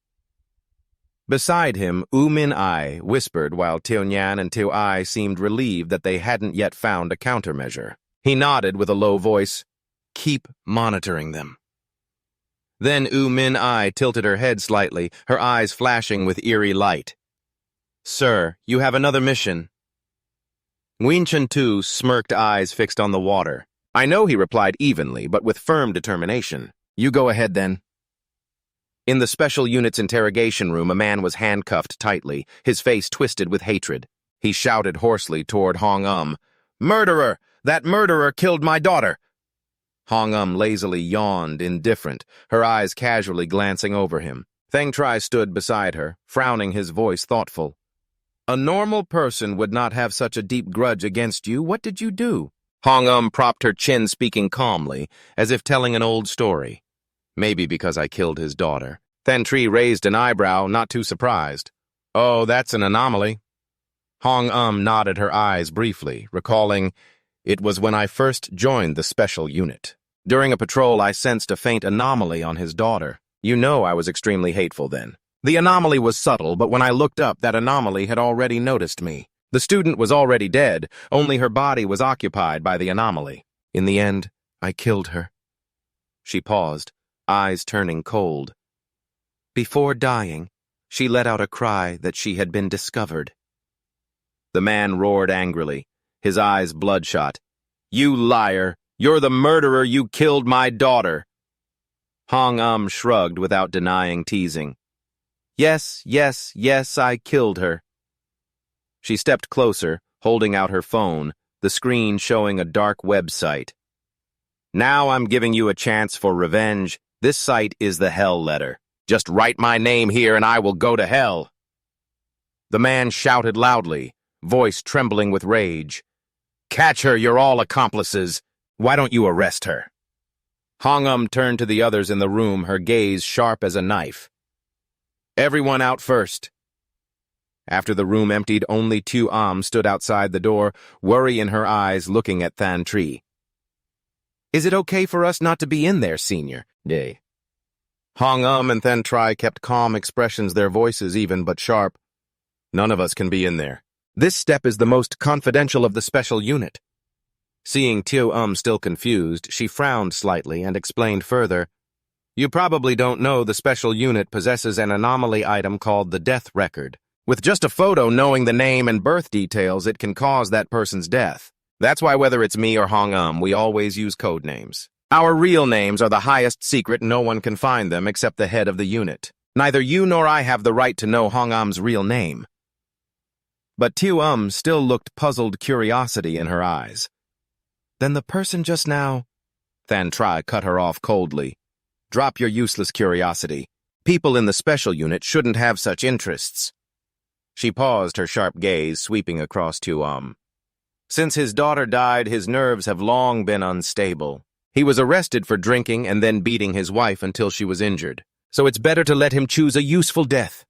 Beside him, Min-ai whispered while Tianyan and Tiao seemed relieved that they hadn't yet found a countermeasure. He nodded with a low voice, "Keep monitoring them." Then Min-ai tilted her head slightly, her eyes flashing with eerie light. "Sir, you have another mission." Guen Chanu smirked, eyes fixed on the water. "I know," he replied evenly, but with firm determination. "You go ahead, then." In the special unit's interrogation room, a man was handcuffed tightly, his face twisted with hatred. He shouted hoarsely toward Hong. "Murderer! That murderer killed my daughter!" Hong lazily yawned, indifferent, her eyes casually glancing over him. Thang Tri stood beside her, frowning, his voice thoughtful. "A normal person would not have such a deep grudge against you. What did you do?" Hong propped her chin, speaking calmly, as if telling an old story. "Maybe because I killed his daughter." Thang Tri raised an eyebrow, not too surprised. "Oh, that's an anomaly." Hong nodded her eyes briefly, recalling, "It was when I first joined the special unit. During a patrol, I sensed a faint anomaly on his daughter. You know I was extremely hateful then. The anomaly was subtle, but when I looked up, that anomaly had already noticed me. The student was already dead, only her body was occupied by the anomaly. In the end, I killed her." She paused, eyes turning cold. Before dying, she let out a cry that she had been discovered. The man roared angrily, his eyes bloodshot. "You liar! You're the murderer! You killed my daughter!" Hong shrugged without denying teasing. Yes, I killed her." She stepped closer, holding out her phone, the screen showing a dark website. "Now I'm giving you a chance for revenge. This site is the Hell Letter. Just write my name here and I will go to hell." The man shouted loudly, voice trembling with rage. "Catch her, you're all accomplices. Why don't you arrest her?" Hong turned to the others in the room, her gaze sharp as a knife. "Everyone out first." After the room emptied, only Tiao stood outside the door, worry in her eyes, looking at Thang Tri. "Is it okay for us not to be in there, Senior?" Hong and Thang Tri kept calm expressions, their voices even but sharp. "None of us can be in there. This step is the most confidential of the special unit." Seeing Tiao still confused, she frowned slightly and explained further. "You probably don't know the special unit possesses an anomaly item called the death record. With just a photo knowing the name and birth details, it can cause that person's death. That's why whether it's me or Hong, we always use code names. Our real names are the highest secret, no one can find them except the head of the unit. Neither you nor I have the right to know Hong's real name." But Tiao still looked puzzled curiosity in her eyes. "Then the person just now—" Thang Tri cut her off coldly. "Drop your useless curiosity. People in the special unit shouldn't have such interests." She paused, her sharp gaze sweeping across Tiao. "Since his daughter died, his nerves have long been unstable. He was arrested for drinking and then beating his wife until she was injured. So it's better to let him choose a useful death."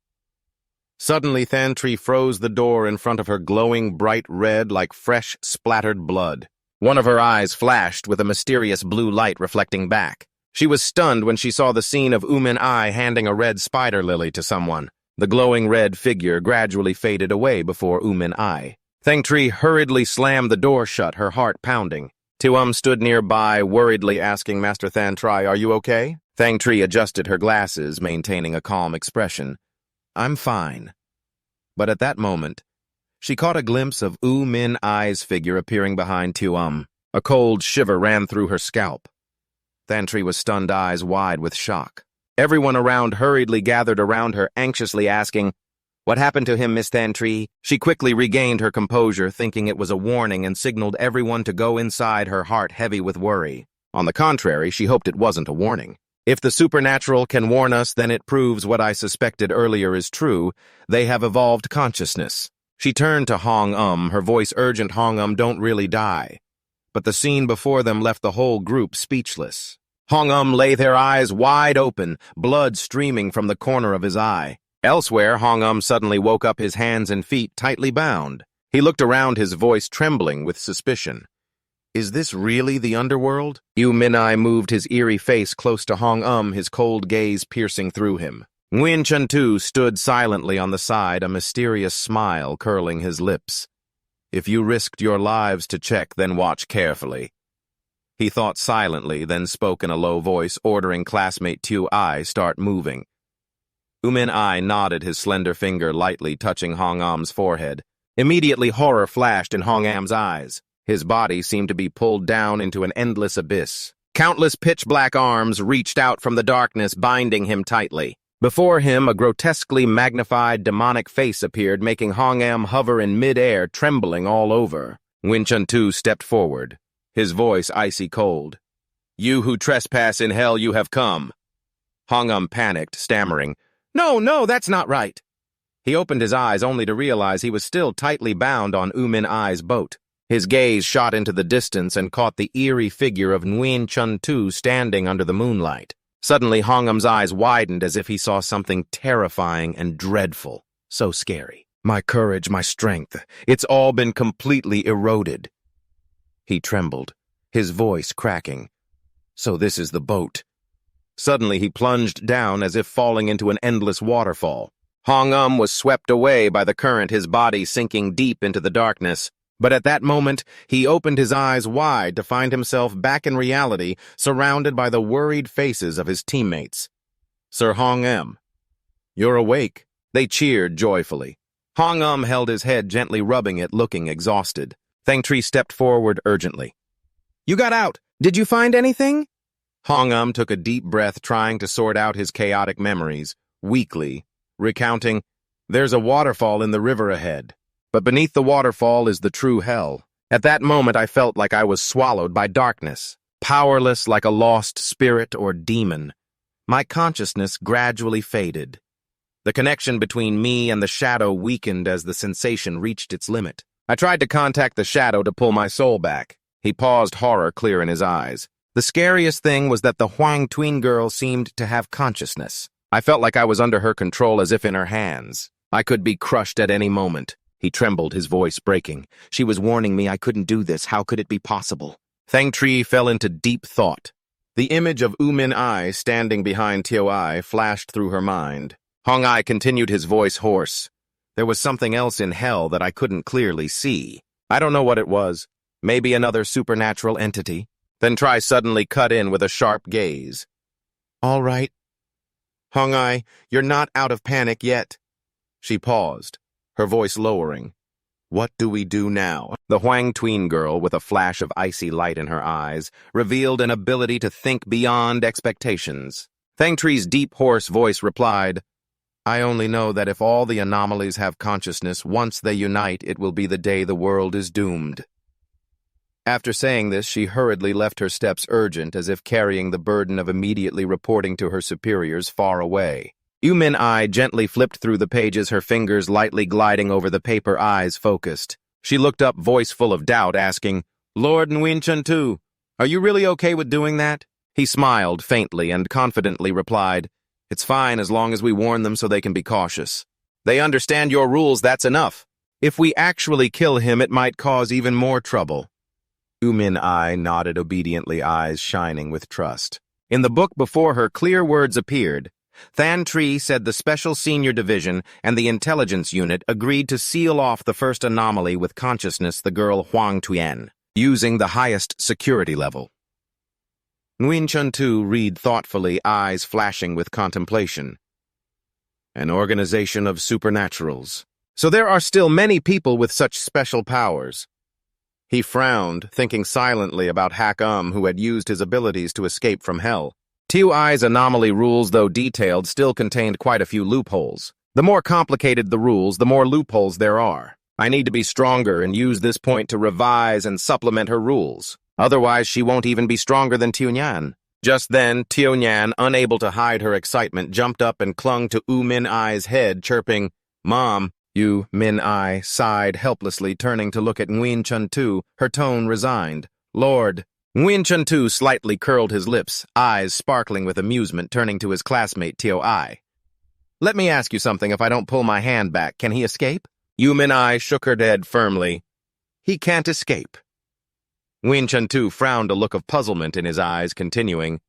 Suddenly, Thang Tri froze the door in front of her, glowing bright red like fresh, splattered blood. One of her eyes flashed with a mysterious blue light reflecting back. She was stunned when she saw the scene of Min-ai handing a red spider lily to someone. The glowing red figure gradually faded away before Min-ai. Thang Tri hurriedly slammed the door shut, her heart pounding. Tiao stood nearby, worriedly asking Master Thang Tri, "Are you okay?" Thang Tri adjusted her glasses, maintaining a calm expression. "I'm fine." But at that moment, she caught a glimpse of Min-ai's figure appearing behind Tiao. A cold shiver ran through her scalp. Thang Tri was stunned, eyes wide with shock. Everyone around hurriedly gathered around her, anxiously asking, "What happened to him, Miss Thang Tri?" She quickly regained her composure, thinking it was a warning, and signaled everyone to go inside, her heart heavy with worry. On the contrary, she hoped it wasn't a warning. If the supernatural can warn us, then it proves what I suspected earlier is true. They have evolved consciousness. She turned to Hong, her voice urgent. Hong, don't really die. But the scene before them left the whole group speechless. Hong lay there, eyes wide open, blood streaming from the corner of his eye. Elsewhere, Hong suddenly woke up, his hands and feet tightly bound. He looked around, his voice trembling with suspicion. Is this really the underworld? Yu Minai moved his eerie face close to Hong, his cold gaze piercing through him. Guen Chanu stood silently on the side, a mysterious smile curling his lips. If you risked your lives to check, then watch carefully. He thought silently, then spoke in a low voice, ordering classmate Tu Ai start moving. Min Ai nodded, his slender finger lightly touching Hong's forehead. Immediately horror flashed in Hong's eyes. His body seemed to be pulled down into an endless abyss. Countless pitch-black arms reached out from the darkness, binding him tightly. Before him, a grotesquely magnified demonic face appeared, making Hong hover in mid-air, trembling all over. Guen Chanu stepped forward, his voice icy cold. You who trespass in hell, you have come. Hong panicked, stammering, No, that's not right. He opened his eyes only to realize he was still tightly bound on Min Ai's boat. His gaze shot into the distance and caught the eerie figure of Guen Chanu standing under the moonlight. Suddenly, Hong's eyes widened as if he saw something terrifying and dreadful. So scary. My courage, my strength, it's all been completely eroded. He trembled, his voice cracking. So this is the boat. Suddenly, he plunged down as if falling into an endless waterfall. Hong was swept away by the current, his body sinking deep into the darkness. But at that moment, he opened his eyes wide to find himself back in reality, surrounded by the worried faces of his teammates. Sir Hong, you're awake. They cheered joyfully. Hong held his head, gently rubbing it, looking exhausted. Thangtree stepped forward urgently. You got out. Did you find anything? Hong took a deep breath, trying to sort out his chaotic memories, weakly, recounting, There's a waterfall in the river ahead. But beneath the waterfall is the true hell. At that moment, I felt like I was swallowed by darkness, powerless like a lost spirit or demon. My consciousness gradually faded. The connection between me and the shadow weakened as the sensation reached its limit. I tried to contact the shadow to pull my soul back. He paused, horror clear in his eyes. The scariest thing was that the Huang Tuyen girl seemed to have consciousness. I felt like I was under her control, as if in her hands. I could be crushed at any moment. He trembled, his voice breaking. She was warning me I couldn't do this. How could it be possible? Thangtree fell into deep thought. The image of Min Ai standing behind Tu Ai flashed through her mind. Hong Ai continued, his voice hoarse. There was something else in hell that I couldn't clearly see. I don't know what it was. Maybe another supernatural entity. Then Try suddenly cut in with a sharp gaze. All right. Hong Ai, you're not out of panic yet. She paused, her voice lowering. What do we do now? The Huang Tuyen girl, with a flash of icy light in her eyes, revealed an ability to think beyond expectations. Thangtree's deep, hoarse voice replied, I only know that if all the anomalies have consciousness, once they unite, it will be the day the world is doomed. After saying this, she hurriedly left her steps urgent, as if carrying the burden of immediately reporting to her superiors far away. Min Ai gently flipped through the pages, her fingers lightly gliding over the paper, eyes focused. She looked up, voice full of doubt, asking, Lord Guen Chanu, are you really okay with doing that? He smiled faintly and confidently replied, It's fine as long as we warn them so they can be cautious. They understand your rules, that's enough. If we actually kill him, it might cause even more trouble. Min Ai nodded obediently, eyes shining with trust. In the book before her, clear words appeared. Thangtree said the Special Senior Division and the Intelligence Unit agreed to seal off the first anomaly with consciousness, the girl Huang Tuyen, using the highest security level. Guen Chanu read thoughtfully, eyes flashing with contemplation. An organization of supernaturals. So there are still many people with such special powers. He frowned, thinking silently about Hak who had used his abilities to escape from hell. Tu Ai's anomaly rules, though detailed, still contained quite a few loopholes. The more complicated the rules, the more loopholes there are. I need to be stronger and use this point to revise and supplement her rules. Otherwise, she won't even be stronger than Tuyen. Just then, Tionyan, unable to hide her excitement, jumped up and clung to Min-ai's head, chirping, "Mom." Min-ai sighed helplessly, turning to look at Guen Chanu, her tone resigned. "Lord." Guen Chanu slightly curled his lips, eyes sparkling with amusement, turning to his classmate Tio-ai. "Let me ask you something. If I don't pull my hand back, can he escape?" Min-ai shook her head firmly. "He can't escape." Guen Chanu frowned, a look of puzzlement in his eyes, continuing,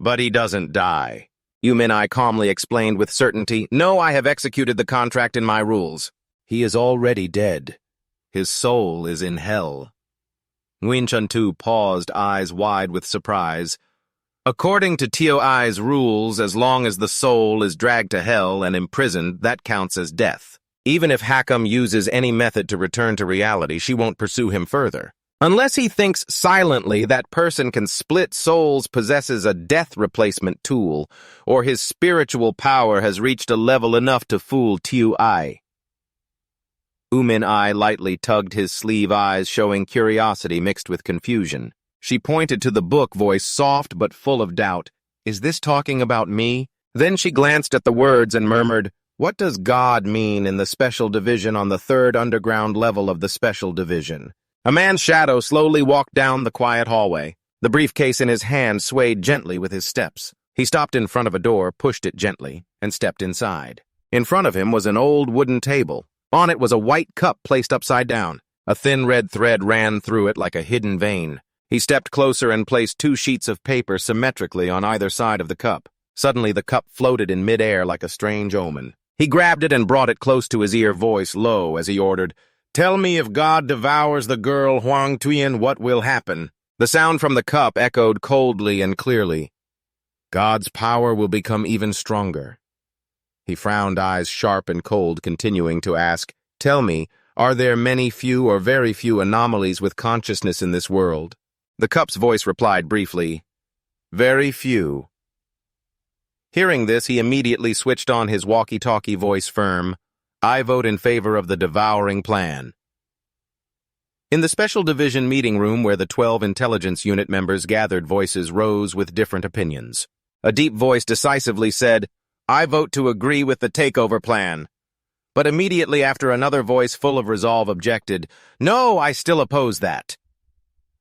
"But he doesn't die." Min-ai calmly explained with certainty, "No, I have executed the contract in my rules. He is already dead. His soul is in hell." Guen Chanu paused, eyes wide with surprise. "According to Tio-ai's rules, as long as the soul is dragged to hell and imprisoned, that counts as death. Even if Hakam uses any method to return to reality, she won't pursue him further. Unless he thinks silently that person can split souls, possesses a death replacement tool, or his spiritual power has reached a level enough to fool Tio-ai." Min-ai lightly tugged his sleeve, eyes showing curiosity mixed with confusion. She pointed to the book, voice soft but full of doubt. "Is this talking about me?" Then she glanced at the words and murmured, "What does God mean in the special division on the third underground level of the special division?" A man's shadow slowly walked down the quiet hallway. The briefcase in his hand swayed gently with his steps. He stopped in front of a door, pushed it gently, and stepped inside. In front of him was an old wooden table. On it was a white cup placed upside down. A thin red thread ran through it like a hidden vein. He stepped closer and placed 2 sheets of paper symmetrically on either side of the cup. Suddenly the cup floated in midair like a strange omen. He grabbed it and brought it close to his ear, voice low as he ordered, "Tell me, if God devours the girl Huang Tuyen, what will happen?" The sound from the cup echoed coldly and clearly. "God's power will become even stronger." He frowned, eyes sharp and cold, continuing to ask, "Tell me, are there many, few, or very few anomalies with consciousness in this world?" The cup's voice replied briefly, "Very few." Hearing this, he immediately switched on his walkie-talkie, voice firm, "I vote in favor of the devouring plan." In the Special Division meeting room where the 12 intelligence unit members gathered, voices rose with different opinions. A deep voice decisively said, "I vote to agree with the takeover plan." But immediately after, another voice full of resolve objected, "No, I still oppose that."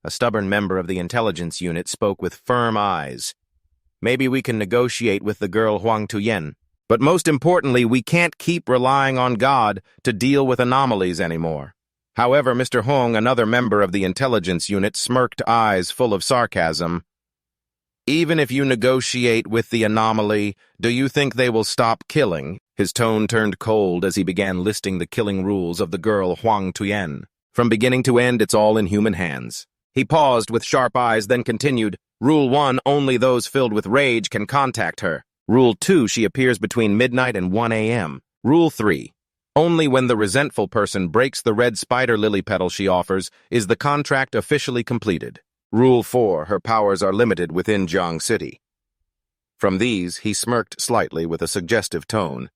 A stubborn member of the intelligence unit spoke with firm eyes. "Maybe we can negotiate with the girl Huang Tuyen. But most importantly, we can't keep relying on God to deal with anomalies anymore." However, Mr. Hong, another member of the intelligence unit, smirked, eyes full of sarcasm. "Even if you negotiate with the anomaly, do you think they will stop killing?" His tone turned cold as he began listing the killing rules of the girl Huang Tuyen. "From beginning to end, it's all in human hands." He paused with sharp eyes, then continued, "Rule 1, only those filled with rage can contact her. Rule 2, she appears between midnight and 1 a.m. Rule 3, only when the resentful person breaks the red spider lily petal she offers is the contract officially completed. Rule 4, her powers are limited within Jiang City." From these, he smirked slightly with a suggestive tone.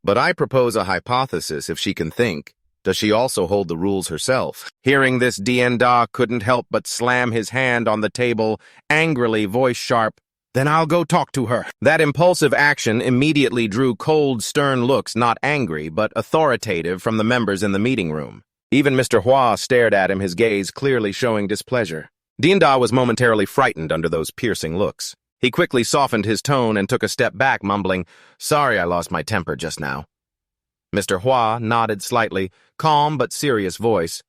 "But I propose a hypothesis, if she can think. Does she also hold the rules herself?" Hearing this, Dien Da couldn't help but slam his hand on the table, angrily, voice sharp. "Then I'll go talk to her." That impulsive action immediately drew cold, stern looks, not angry, but authoritative, from the members in the meeting room. Even Mr. Hua stared at him, his gaze clearly showing displeasure. Dien Da was momentarily frightened under those piercing looks. He quickly softened his tone and took a step back, mumbling, "Sorry I lost my temper just now." Mr. Hua nodded slightly, calm but serious voice.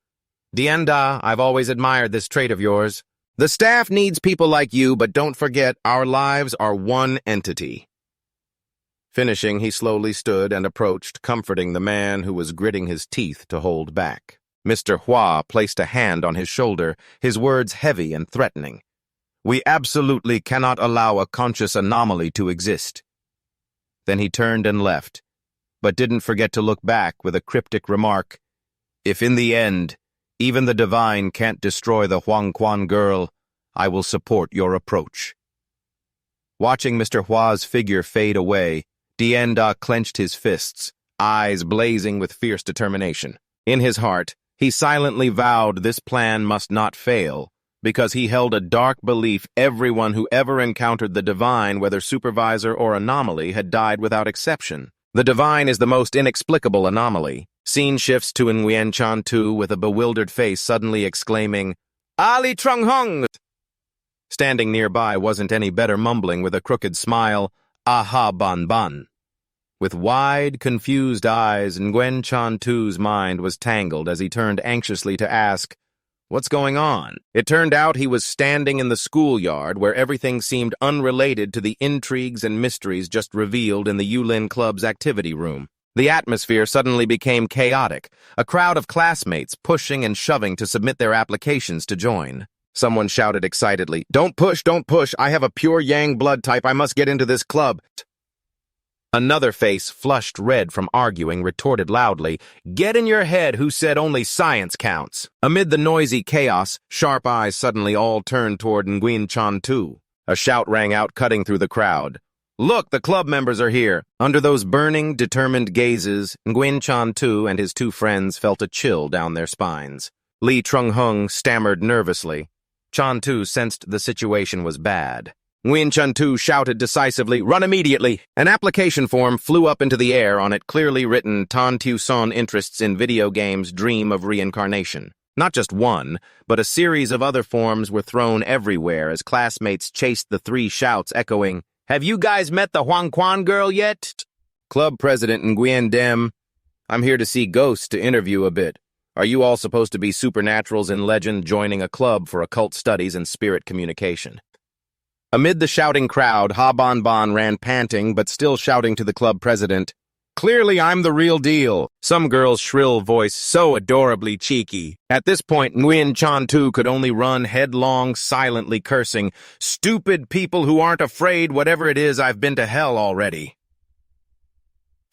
"Dien Da, I've always admired this trait of yours. The staff needs people like you, but don't forget, our lives are one entity." Finishing, he slowly stood and approached, comforting the man who was gritting his teeth to hold back. Mr. Hua placed a hand on his shoulder, his words heavy and threatening. "We absolutely cannot allow a conscious anomaly to exist." Then he turned and left, but didn't forget to look back with a cryptic remark, "If in the end, even the divine can't destroy the Huang Quan girl, I will support your approach." Watching Mr. Hua's figure fade away, Dien Da clenched his fists, eyes blazing with fierce determination. In his heart, he silently vowed this plan must not fail, because he held a dark belief everyone who ever encountered the divine, whether supervisor or anomaly, had died without exception. The divine is the most inexplicable anomaly. Scene shifts to Guen Chanu with a bewildered face suddenly exclaiming, Ali Trung Hung! Standing nearby wasn't any better, mumbling with a crooked smile, Aha Ban Ban. With wide, confused eyes, Guen Chanu's mind was tangled as he turned anxiously to ask, "What's going on?" It turned out he was standing in the schoolyard where everything seemed unrelated to the intrigues and mysteries just revealed in the Yulin Club's activity room. The atmosphere suddenly became chaotic, a crowd of classmates pushing and shoving to submit their applications to join. Someone shouted excitedly, don't push, I have a pure Yang blood type, I must get into this club." Another face, flushed red from arguing, retorted loudly, "Get in your head, who said only science counts?" Amid the noisy chaos, sharp eyes suddenly all turned toward Guen Chanu. A shout rang out, cutting through the crowd. "Look, the club members are here!" Under those burning, determined gazes, Guen Chanu and his two friends felt a chill down their spines. Lee Trung Hung stammered nervously. Chanu sensed the situation was bad. Guen Chanu shouted decisively, "Run immediately!" An application form flew up into the air, on it clearly written, Tan Tu Son interests in video games, dream of reincarnation. Not just one, but a series of other forms were thrown everywhere as classmates chased the three shouts, echoing, "Have you guys met the Huang Quan girl yet?" Club President Nguyen Dem, "I'm here to see ghosts to interview a bit. Are you all supposed to be supernaturals in legend joining a club for occult studies and spirit communication?" Amid the shouting crowd, Ha Ban Ban ran panting but still shouting to the club president, "Clearly I'm the real deal." Some girl's shrill voice so adorably cheeky. At this point, Guen Chanu could only run headlong, silently cursing, "Stupid people who aren't afraid, whatever it is, I've been to hell already."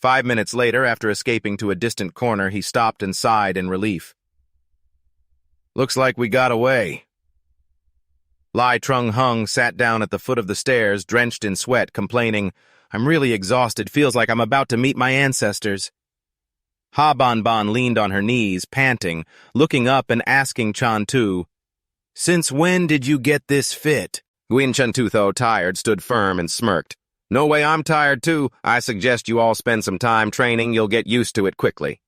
5 minutes later, after escaping to a distant corner, he stopped and sighed in relief. "Looks like we got away." Lai Trung Hung sat down at the foot of the stairs, drenched in sweat, complaining, "I'm really exhausted, feels like I'm about to meet my ancestors." Ha Ban Ban leaned on her knees, panting, looking up and asking Chanu, "Since when did you get this fit?" Guen Chanu, though tired, stood firm and smirked. "No way, I'm tired too. I suggest you all spend some time training, you'll get used to it quickly."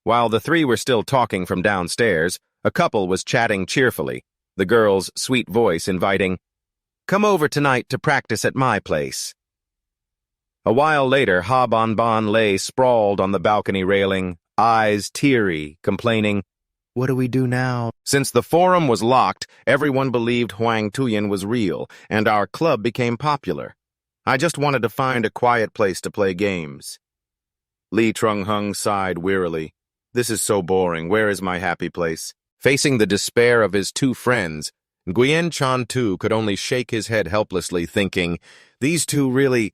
While the three were still talking from downstairs, a couple was chatting cheerfully, the girl's sweet voice inviting, "Come over tonight to practice at my place." A while later, Ha Ban Ban lay sprawled on the balcony railing, eyes teary, complaining, "What do we do now?" Since the forum was locked, everyone believed Huang Tuyen was real, and our club became popular. I just wanted to find a quiet place to play games. Lee Trung Hung sighed wearily. "This is so boring. Where is my happy place?" Facing the despair of his two friends, Guen Chanu could only shake his head helplessly, thinking, "These two really—"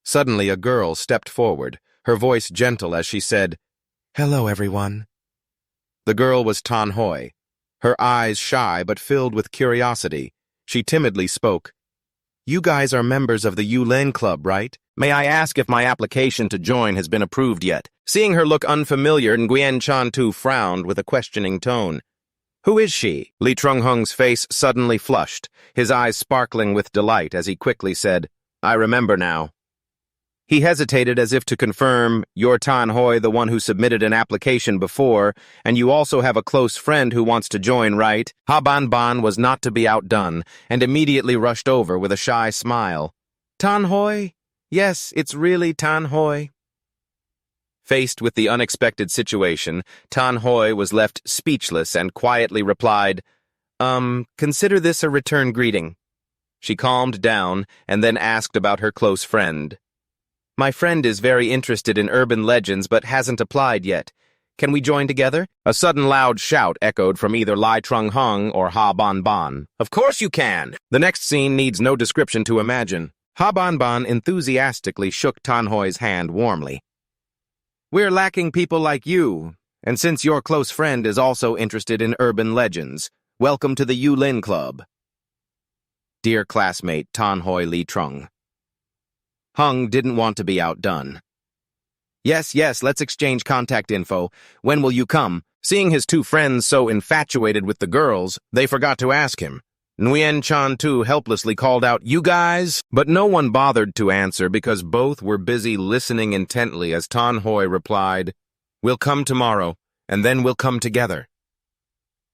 Suddenly a girl stepped forward, her voice gentle as she said, "Hello, everyone." The girl was Tan Hoi, her eyes shy but filled with curiosity. She timidly spoke, "You guys are members of the Yulin Club, right? May I ask if my application to join has been approved yet?" Seeing her look unfamiliar, Guen Chanu frowned with a questioning tone. "Who is she?" Lee Trung Hung's face suddenly flushed, his eyes sparkling with delight as he quickly said, "I remember now." He hesitated as if to confirm, "You're Tan Hoi, the one who submitted an application before, and you also have a close friend who wants to join, right?" Ha Ban Ban was not to be outdone, and immediately rushed over with a shy smile. "Tan Hoi? Yes, it's really Tan Hoi." Faced with the unexpected situation, Tan Hoi was left speechless and quietly replied, "Consider this a return greeting." She calmed down and then asked about her close friend. "My friend is very interested in urban legends but hasn't applied yet. Can we join together?" A sudden loud shout echoed from either Lai Trung Hung or Ha Ban Ban. "Of course you can!" The next scene needs no description to imagine. Ha Ban Ban enthusiastically shook Tan Hoi's hand warmly. "We're lacking people like you, and since your close friend is also interested in urban legends, welcome to the Yulin Club." Dear classmate Tan Hoi Lee Trung. Hung didn't want to be outdone. Yes, let's exchange contact info. When will you come?" Seeing his two friends so infatuated with the girls, they forgot to ask him. Guen Chanu helplessly called out, "You guys?" But no one bothered to answer because both were busy listening intently as Tan Hoi replied, "We'll come tomorrow, and then we'll come together."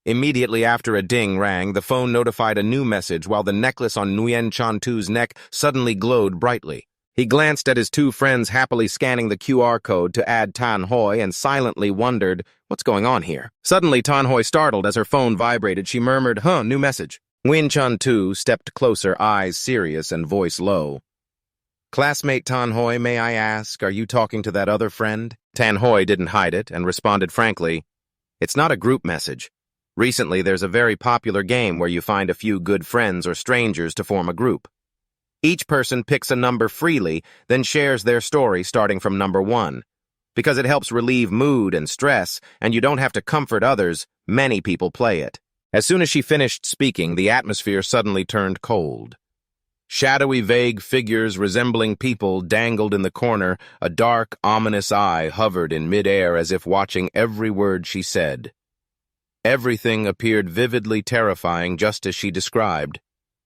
Immediately after a ding rang, the phone notified a new message while the necklace on Guen Chanu's neck suddenly glowed brightly. He glanced at his two friends happily scanning the QR code to add Tan Hoi and silently wondered, what's going on here? Suddenly, Tan Hoi startled as her phone vibrated. She murmured, new message. Guen Chanu stepped closer, eyes serious and voice low. "Classmate Tan Hoi, may I ask, are you talking to that other friend?" Tan Hoi didn't hide it and responded frankly, "It's not a group message. Recently, there's a very popular game where you find a few good friends or strangers to form a group. Each person picks a number freely, then shares their story starting from number 1. Because it helps relieve mood and stress, and you don't have to comfort others, many people play it." As soon as she finished speaking, the atmosphere suddenly turned cold. Shadowy, vague figures resembling people dangled in the corner. A dark, ominous eye hovered in midair as if watching every word she said. Everything appeared vividly terrifying just as she described.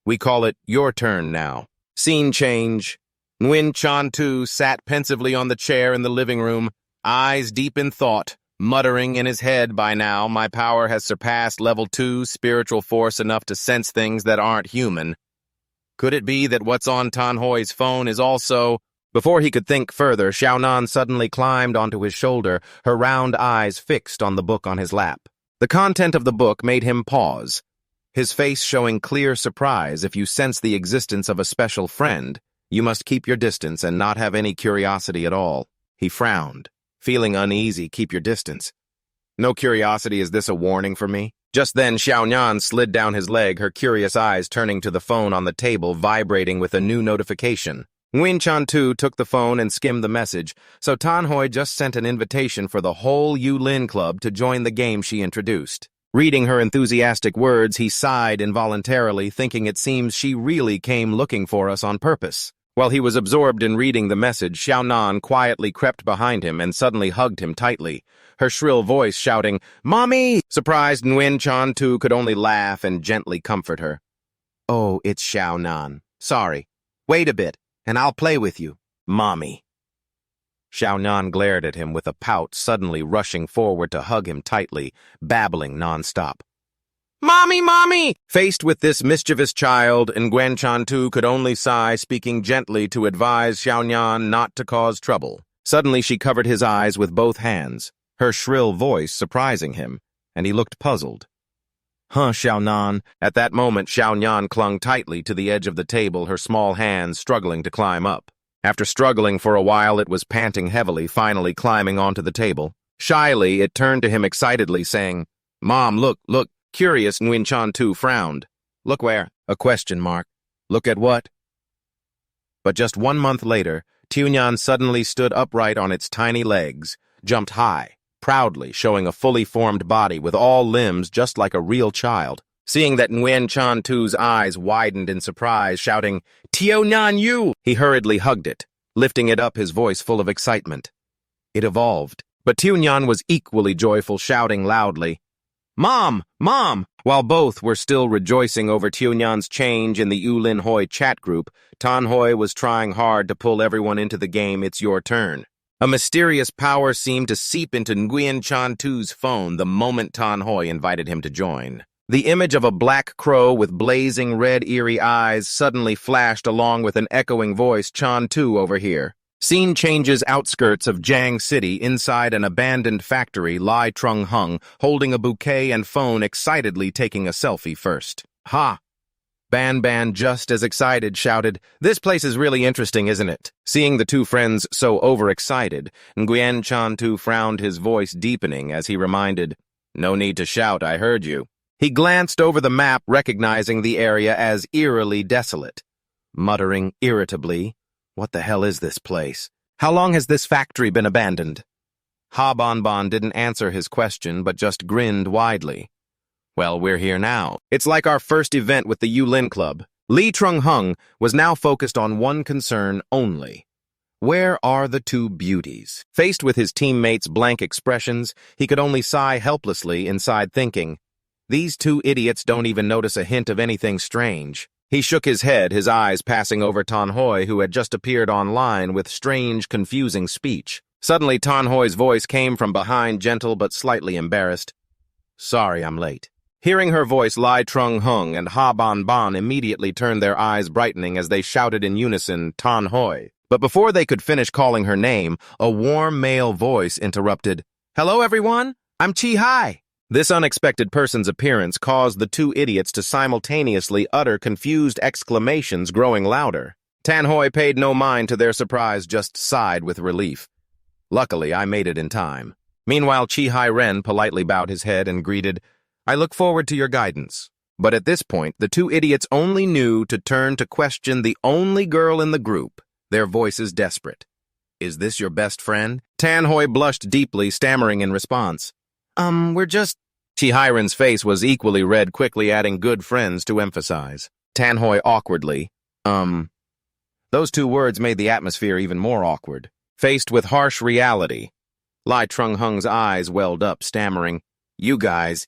We call it your turn now. Scene change. Guen Chanu sat pensively on the chair in the living room, eyes deep in thought, muttering in his head, "By now, my power has surpassed level 2 spiritual force enough to sense things that aren't human. Could it be that what's on Tan Hoi's phone is also—" Before he could think further, Xiaonan suddenly climbed onto his shoulder, her round eyes fixed on the book on his lap. The content of the book made him pause, his face showing clear surprise. If you sense the existence of a special friend, you must keep your distance and not have any curiosity at all. He frowned. Feeling uneasy, keep your distance. No curiosity, is this a warning for me? Just then, Xiaonan slid down his leg, her curious eyes turning to the phone on the table, vibrating with a new notification. Guen Chanu took the phone and skimmed the message, so Tan Hoi just sent an invitation for the whole Yulin Club to join the game she introduced. Reading her enthusiastic words, he sighed involuntarily, thinking it seems she really came looking for us on purpose. While he was absorbed in reading the message, Xiaonan quietly crept behind him and suddenly hugged him tightly, her shrill voice shouting, "Mommy!" Surprised Guen Chanu could only laugh and gently comfort her. "Oh, it's Xiaonan. Sorry. Wait a bit, and I'll play with you. Mommy." Xiaonan glared at him with a pout, suddenly rushing forward to hug him tightly, babbling nonstop. "Mommy, mommy!" Faced with this mischievous child, Guen Chanu could only sigh, speaking gently to advise Xiaonan not to cause trouble. Suddenly she covered his eyes with both hands, her shrill voice surprising him, and he looked puzzled. Xiaonan." At that moment, Xiaonan clung tightly to the edge of the table, her small hands struggling to climb up. After struggling for a while, it was panting heavily, finally climbing onto the table. Shyly, it turned to him excitedly, saying, "Mom, look, look." Curious, Guen Chanu frowned. "Look where?" A question mark. "Look at what?" But just 1 month later, Tuyen suddenly stood upright on its tiny legs, jumped high, proudly showing a fully formed body with all limbs just like a real child. Seeing that, Guen Chanu's eyes widened in surprise, shouting, "Tuyen Yu!" He hurriedly hugged it, lifting it up, his voice full of excitement. It evolved, but Tuyen was equally joyful, shouting loudly, "Mom! Mom!" While both were still rejoicing over Tuyen's change in the Yulin Hoi chat group, Tan Hoi was trying hard to pull everyone into the game. It's your turn. A mysterious power seemed to seep into Guen Chanu's phone the moment Tan Hoi invited him to join. The image of a black crow with blazing red eerie eyes suddenly flashed along with an echoing voice, "Chanu over here." Scene changes outskirts of Jiang City. Inside an abandoned factory, Lai Trung Hung, holding a bouquet and phone, excitedly taking a selfie first. "Ha!" Ban Ban, just as excited, shouted, "This place is really interesting, isn't it?" Seeing the two friends so overexcited, Guen Chanu frowned, his voice deepening as he reminded, "No need to shout, I heard you." He glanced over the map, recognizing the area as eerily desolate. Muttering irritably, "What the hell is this place? How long has this factory been abandoned?" Ha Bonbon didn't answer his question, but just grinned widely. "Well, we're here now. It's like our first event with the Yulin Club." Li Trung Hung was now focused on one concern only. Where are the two beauties? Faced with his teammates' blank expressions, he could only sigh helplessly inside thinking, these two idiots don't even notice a hint of anything strange. He shook his head, his eyes passing over Tan Hoi, who had just appeared online with strange, confusing speech. Suddenly, Tan Hoi's voice came from behind, gentle but slightly embarrassed. Sorry, I'm late. Hearing her voice, Lai Trung Hung and Ha Ban Ban immediately turned their eyes brightening as they shouted in unison, Tan Hoi. But before they could finish calling her name, a warm male voice interrupted. Hello, everyone. I'm Chi Hai. This unexpected person's appearance caused the two idiots to simultaneously utter confused exclamations, growing louder. Tan Hoi paid no mind to their surprise, just sighed with relief. Luckily, I made it in time. Meanwhile, Chi Hai Ren politely bowed his head and greeted, I look forward to your guidance. But at this point, the two idiots only knew to turn to question the only girl in the group, their voices desperate. Is this your best friend? Tan Hoi blushed deeply, stammering in response. We're just... Chi Hai Ren's face was equally red, quickly adding good friends to emphasize. Tan Hoi awkwardly, Those two words made the atmosphere even more awkward. Faced with harsh reality, Lai Trung Hung's eyes welled up, stammering, You guys,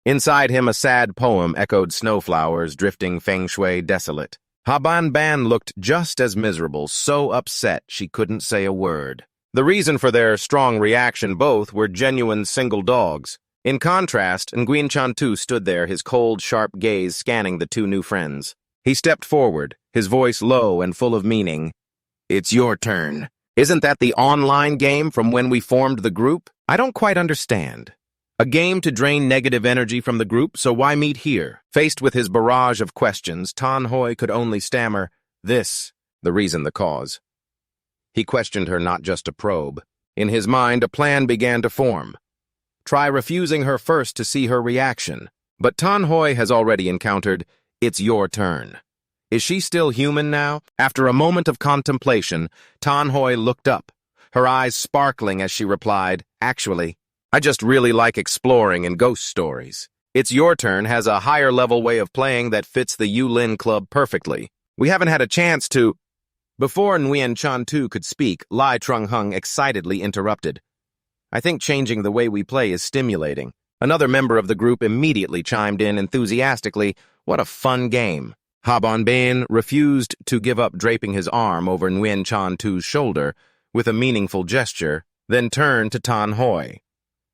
Inside him a sad poem echoed snowflowers, drifting feng shui desolate. Ha Ban Ban looked just as miserable, so upset she couldn't say a word. The reason for their strong reaction, both were genuine single dogs. In contrast, Guen Chanu stood there, his cold, sharp gaze scanning the two new friends. He stepped forward, his voice low and full of meaning. It's your turn. Isn't that the online game from when we formed the group? I don't quite understand. A game to drain negative energy from the group, so why meet here? Faced with his barrage of questions, Tan Hoi could only stammer, the reason, the cause. He questioned her not just to probe. In his mind, a plan began to form. Try refusing her first to see her reaction. But Tan Hoi has already encountered, it's your turn. Is she still human now? After a moment of contemplation, Tan Hoi looked up, her eyes sparkling as she replied, Actually, I just really like exploring and ghost stories. It's Your Turn has a higher level way of playing that fits the Yulin Club perfectly. We haven't had a chance to... Before Guen Chanu could speak, Lai Trung Hung excitedly interrupted. I think changing the way we play is stimulating. Another member of the group immediately chimed in enthusiastically, What a fun game. Ha Ban Ban refused to give up, draping his arm over Guen Chanu's shoulder with a meaningful gesture, then turned to Tan Hoi.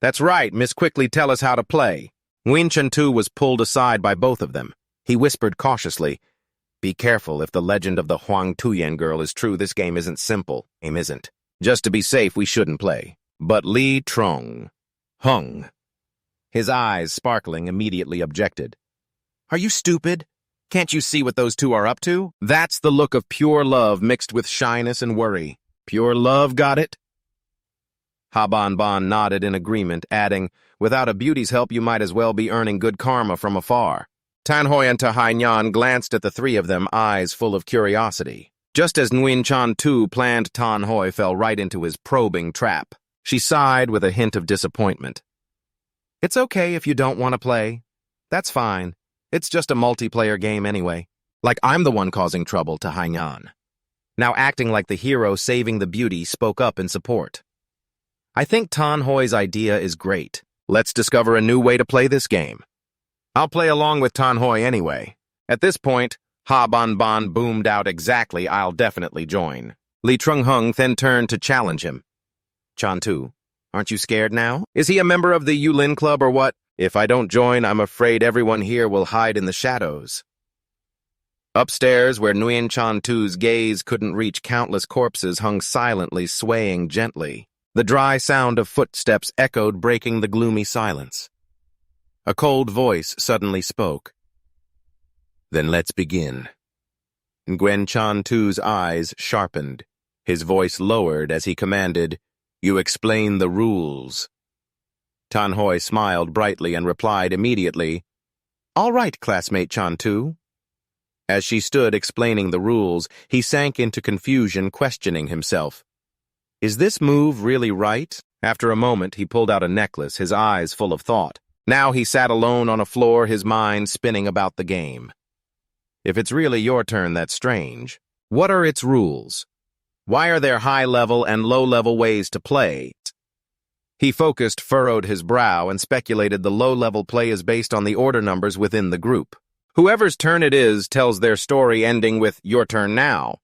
That's right, Miss, quickly tell us how to play. Guen Chanu was pulled aside by both of them. He whispered cautiously, Be careful, if the legend of the Huang Tuyen girl is true, this game isn't simple. Game isn't. Just to be safe, we shouldn't play. But Lai Trung Hung, his eyes sparkling, immediately objected. Are you stupid? Can't you see what those two are up to? That's the look of pure love mixed with shyness and worry. Pure love, got it? Ha Ban Ban nodded in agreement, adding, Without a beauty's help, you might as well be earning good karma from afar. Tan Hoi and Ta Hainyan glanced at the three of them, eyes full of curiosity. Just as Guen Chanu planned, Tan Hoi fell right into his probing trap. She sighed with a hint of disappointment. It's okay if you don't want to play. That's fine. It's just a multiplayer game anyway. Like I'm the one causing trouble, Ta Hainyan. Now acting like the hero saving the beauty, spoke up in support. I think Tan Hoi's idea is great. Let's discover a new way to play this game. I'll play along with Tan Hoi anyway. At this point, Ha Ban Ban boomed out exactly, I'll definitely join. Lai Trung Hung then turned to challenge him. Chanu, aren't you scared now? Is he a member of the Yulin Club or what? If I don't join, I'm afraid everyone here will hide in the shadows. Upstairs, where Guen Chanu's gaze couldn't reach, countless corpses hung silently, swaying gently. The dry sound of footsteps echoed, breaking the gloomy silence. A cold voice suddenly spoke. Then let's begin. Guen Chanu's eyes sharpened. His voice lowered as he commanded, You explain the rules. Tan Hoi smiled brightly and replied immediately, All right, classmate Chanu. As she stood explaining the rules, he sank into confusion, questioning himself. Is this move really right? After a moment, he pulled out a necklace, his eyes full of thought. Now he sat alone on a floor, his mind spinning about the game. If it's really your turn, that's strange. What are its rules? Why are there high-level and low-level ways to play? He furrowed his brow, and speculated the low-level play is based on the order numbers within the group. Whoever's turn it is tells their story ending with, "Your turn now."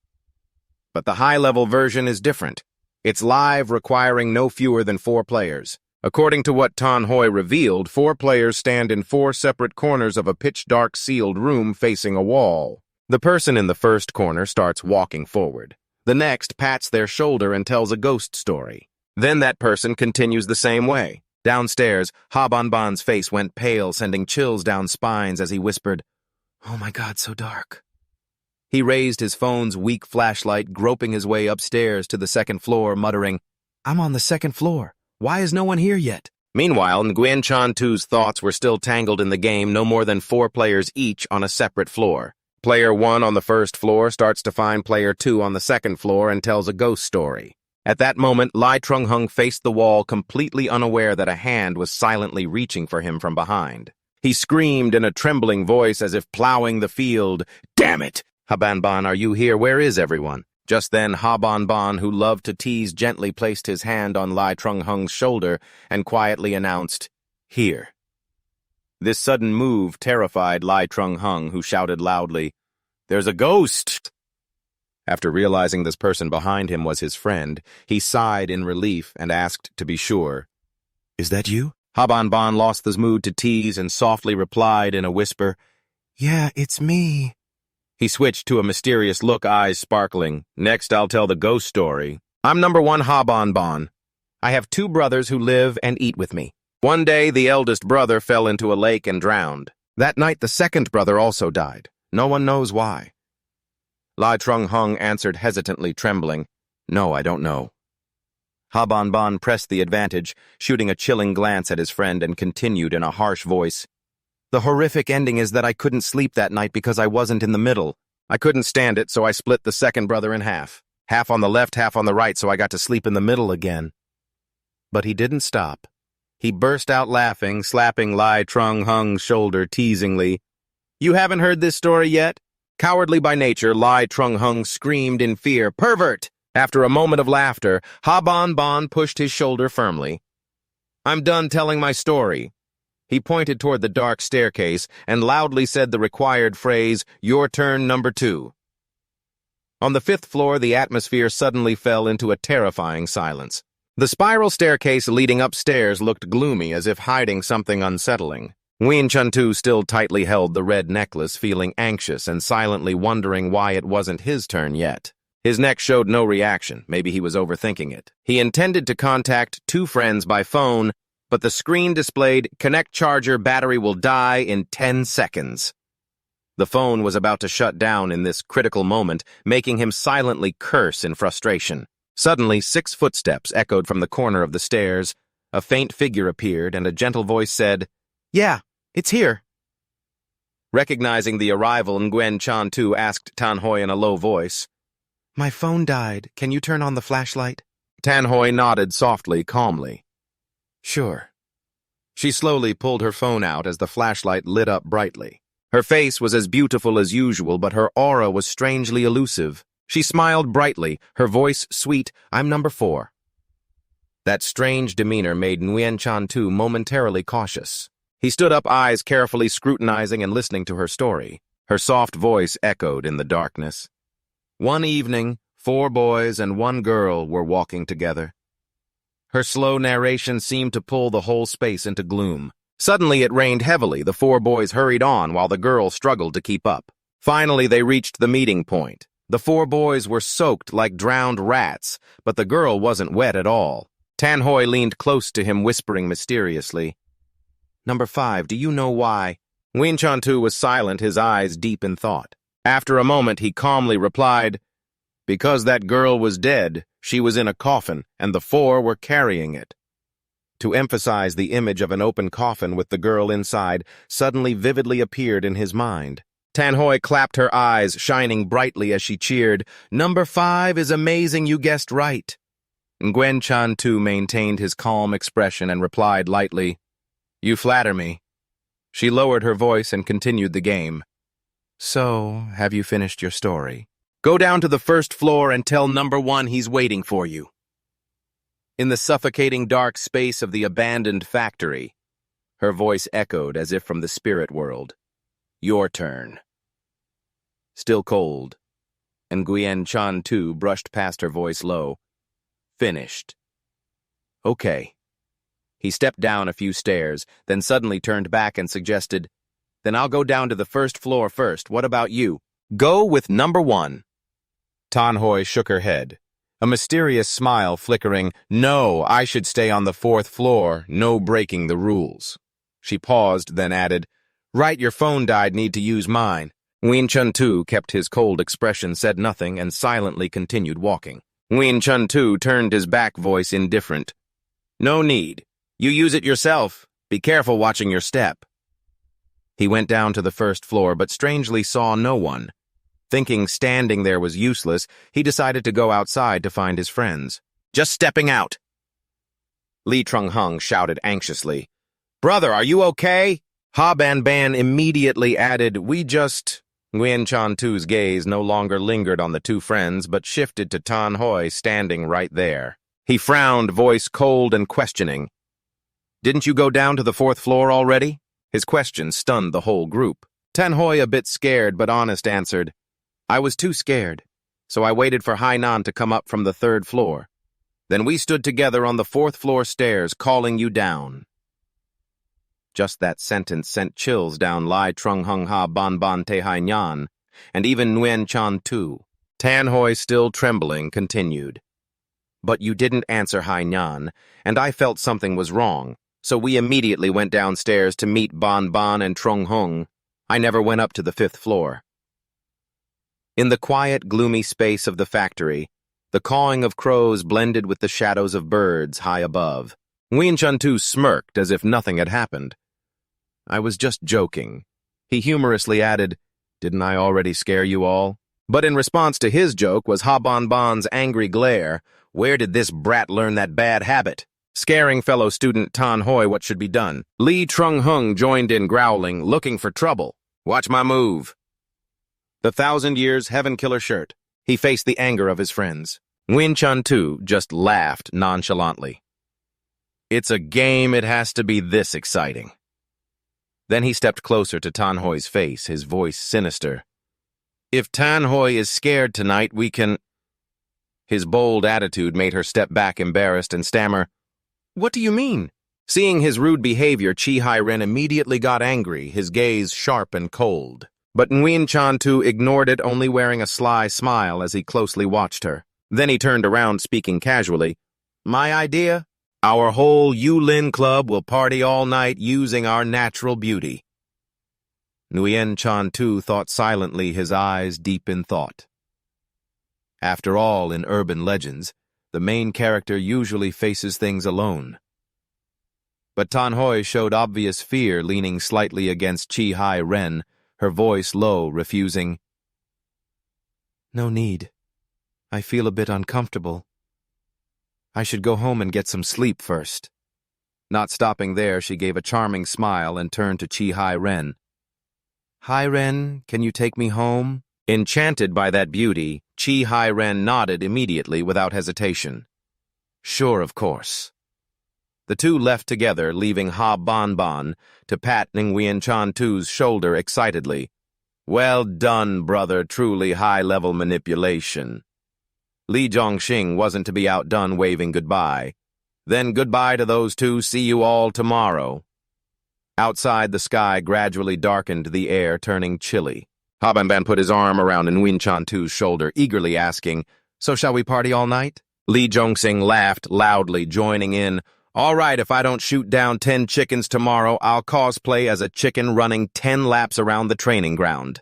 But the high-level version is different. It's live, requiring no fewer than 4 players. According to what Tan Hoi revealed, 4 players stand in 4 separate corners of a pitch-dark sealed room facing a wall. The person in the first corner starts walking forward. The next pats their shoulder and tells a ghost story. Then that person continues the same way. Downstairs, Ha Banban's face went pale, sending chills down spines as he whispered, "Oh my God, so dark." He raised his phone's weak flashlight, groping his way upstairs to the second floor, muttering, "I'm on the second floor. Why is no one here yet?" Meanwhile, Guen Chanu's thoughts were still tangled in the game, no more than 4 players each on a separate floor. Player 1 on the first floor starts to find player 2 on the second floor and tells a ghost story. At that moment, Lai Trung-hung faced the wall, completely unaware that a hand was silently reaching for him from behind. He screamed in a trembling voice as if plowing the field, "Damn it! Ha Banban, are you here? Where is everyone?" Just then, Ha Banban, who loved to tease, gently placed his hand on Lai Trung-hung's shoulder and quietly announced, "Here." This sudden move terrified Lai Trung-hung, who shouted loudly, "There's a ghost!" After realizing this person behind him was his friend, he sighed in relief and asked to be sure, "Is that you?" Ha Banban lost his mood to tease and softly replied in a whisper, "Yeah, it's me." He switched to a mysterious look, eyes sparkling. "Next, I'll tell the ghost story. I'm number 1 Ha Banban. I have 2 brothers who live and eat with me. One day, the eldest brother fell into a lake and drowned. That night, the second brother also died. No one knows why." Lai Trung-hung answered hesitantly, trembling, "No, I don't know." Ha Banban pressed the advantage, shooting a chilling glance at his friend, and continued in a harsh voice, "The horrific ending is that I couldn't sleep that night because I wasn't in the middle. I couldn't stand it, so I split the second brother in half. Half on the left, half on the right, so I got to sleep in the middle again." But he didn't stop. He burst out laughing, slapping Lai Trung-hung's shoulder teasingly. "You haven't heard this story yet?" Cowardly by nature, Lai Trung-hung screamed in fear, "Pervert!" After a moment of laughter, Ha Banban pushed his shoulder firmly. "I'm done telling my story." He pointed toward the dark staircase and loudly said the required phrase, "Your turn, number 2." On the 5th floor, the atmosphere suddenly fell into a terrifying silence. The spiral staircase leading upstairs looked gloomy, as if hiding something unsettling. Guen Chanu still tightly held the red necklace, feeling anxious and silently wondering why it wasn't his turn yet. His neck showed no reaction. Maybe he was overthinking it. He intended to contact 2 friends by phone, but the screen displayed, "Connect charger, battery will die in 10 seconds. The phone was about to shut down in this critical moment, making him silently curse in frustration. Suddenly, 6 footsteps echoed from the corner of the stairs. A faint figure appeared, and a gentle voice said, "Yeah, it's here." Recognizing the arrival, Guen Chanu asked Tan Hoi in a low voice, "My phone died. Can you turn on the flashlight?" Tan Hoi nodded softly, calmly. "Sure." She slowly pulled her phone out as the flashlight lit up brightly. Her face was as beautiful as usual, but her aura was strangely elusive. She smiled brightly, her voice sweet, "I'm number 4. That strange demeanor made Guen Chanu momentarily cautious. He stood up, eyes carefully scrutinizing and listening to her story. Her soft voice echoed in the darkness. One evening, 4 boys and 1 girl were walking together. Her slow narration seemed to pull the whole space into gloom. Suddenly it rained heavily. The 4 boys hurried on while the girl struggled to keep up. Finally, they reached the meeting point. The 4 boys were soaked like drowned rats, but the girl wasn't wet at all. Tan Hoi leaned close to him, whispering mysteriously, "Number 5, do you know why?" Guen Chanu was silent, his eyes deep in thought. After a moment, he calmly replied, "Because that girl was dead, she was in a coffin, and the 4 were carrying it." To emphasize the image of an open coffin with the girl inside suddenly vividly appeared in his mind. Tan Hoi clapped her eyes, shining brightly as she cheered, "Number 5 is amazing, you guessed right." Guen Chanu maintained his calm expression and replied lightly, "You flatter me." She lowered her voice and continued the game. "So, have you finished your story?" Go down to the first floor and tell number 1 he's waiting for you. In the suffocating dark space of the abandoned factory, her voice echoed as if from the spirit world. Your turn. Still cold, and Guen Chanu brushed past her voice low. Finished. Okay. He stepped down a few stairs, then suddenly turned back and suggested, Then I'll go down to the first floor first. What about you? Go with number 1. Tanhoi shook her head, a mysterious smile flickering. No, I should stay on the 4th floor, no breaking the rules. She paused, then added, Right, your phone died, need to use mine. Guen Chanu kept his cold expression, said nothing, and silently continued walking. Guen Chanu turned his back, voice indifferent. No need. You use it yourself. Be careful watching your step. He went down to the first floor, but strangely saw no one. Thinking standing there was useless, he decided to go outside to find his friends. Just stepping out. Lee Trung-hung shouted anxiously, Brother, are you okay? Ha Ban immediately added, We just... Guen Chanu's gaze no longer lingered on the two friends, but shifted to Tanhoi standing right there. He frowned, voice cold and questioning. Didn't you go down to the 4th floor already? His question stunned the whole group. Tanhoi, a bit scared but honest, answered, I was too scared, so I waited for Hainan to come up from the 3rd floor. Then we stood together on the 4th floor stairs, calling you down. Just that sentence sent chills down Lai Trung-hung Ha Ban Te Hainan, and even Guen Chanu. Tanhoi, still trembling, continued. But you didn't answer Hainan, and I felt something was wrong, so we immediately went downstairs to meet Ban and Trung-hung. I never went up to the 5th floor. In the quiet, gloomy space of the factory, the cawing of crows blended with the shadows of birds high above. Guen Chanu smirked as if nothing had happened. I was just joking. He humorously added, Didn't I already scare you all? But in response to his joke was Ha Ban's angry glare. Where did this brat learn that bad habit? Scaring fellow student Tanhoi what should be done. Lee Trung-hung joined in, growling, looking for trouble. Watch my move. The 1,000 years heaven killer shirt. He faced the anger of his friends. Guen Chanu just laughed nonchalantly. It's a game, it has to be this exciting. Then he stepped closer to Tanhoi's face, his voice sinister. If Tanhoi is scared tonight, we can... His bold attitude made her step back embarrassed and stammer, What do you mean? Seeing his rude behavior, Chi Hai-ren immediately got angry, his gaze sharp and cold. But Guen Chanu ignored it, only wearing a sly smile as he closely watched her. Then he turned around, speaking casually. My idea? Our whole Yulin Club will party all night using our natural beauty. Guen Chanu thought silently, his eyes deep in thought. After all, in urban legends, the main character usually faces things alone. But Tanhoi showed obvious fear, leaning slightly against Chi Hai-ren, her voice low, refusing. No need. I feel a bit uncomfortable. I should go home and get some sleep first. Not stopping there, she gave a charming smile and turned to Chi Hai-ren. Hai-ren, can you take me home? Enchanted by that beauty, Chi Hai-ren nodded immediately without hesitation. Sure, of course. The two left together, leaving Ha Ban to pat Guen Chanu's shoulder excitedly. Well done, brother, truly high-level manipulation. Li Zhongxing wasn't to be outdone, waving goodbye. Then goodbye to those two, see you all tomorrow. Outside, the sky gradually darkened, the air turning chilly. Ha Ban put his arm around Guen Chanu's shoulder, eagerly asking, So shall we party all night? Li Zhongxing laughed loudly, joining in. All right, if I don't shoot down 10 chickens tomorrow, I'll cosplay as a chicken running 10 laps around the training ground.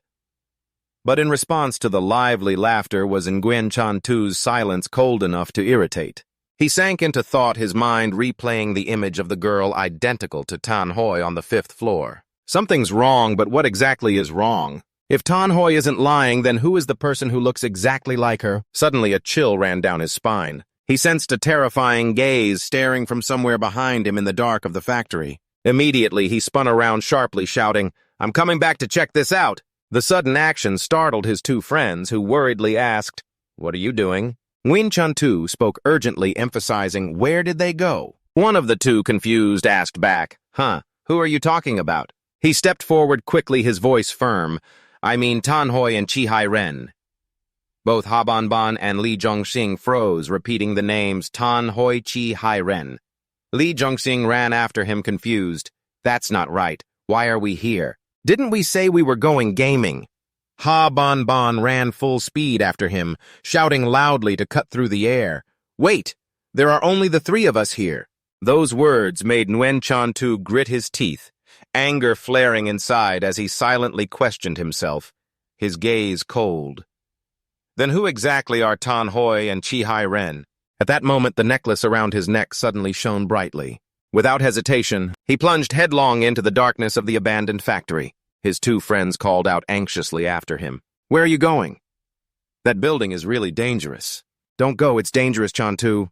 But in response to the lively laughter was in Guen Chanu's silence cold enough to irritate. He sank into thought, his mind replaying the image of the girl identical to Tanhoi on the 5th floor. Something's wrong, but what exactly is wrong? If Tanhoi isn't lying, then who is the person who looks exactly like her? Suddenly a chill ran down his spine. He sensed a terrifying gaze staring from somewhere behind him in the dark of the factory. Immediately, he spun around sharply, shouting, I'm coming back to check this out. The sudden action startled his two friends, who worriedly asked, "What are you doing?" Guen Chanu spoke urgently, emphasizing, "Where did they go?" One of the two, confused, asked back, "Who are you talking about?" He stepped forward quickly, his voice firm. "I mean Tanhoi and Chi Ren." Both Ha Banban and Li Zhongxing froze, repeating the names Tanhoi, Chi Ren. Li Zhongxing ran after him, confused. "That's not right. Why are we here? Didn't we say we were going gaming?" Ha Banban ran full speed after him, shouting loudly to cut through the air. "Wait! There are only the three of us here." Those words made Guen Chanu grit his teeth, anger flaring inside as he silently questioned himself, his gaze cold. Then who exactly are Tanhoi and Chi Ren? At that moment, the necklace around his neck suddenly shone brightly. Without hesitation, he plunged headlong into the darkness of the abandoned factory. His two friends called out anxiously after him. "Where are you going?" "That building is really dangerous." "Don't go, it's dangerous, Chanu."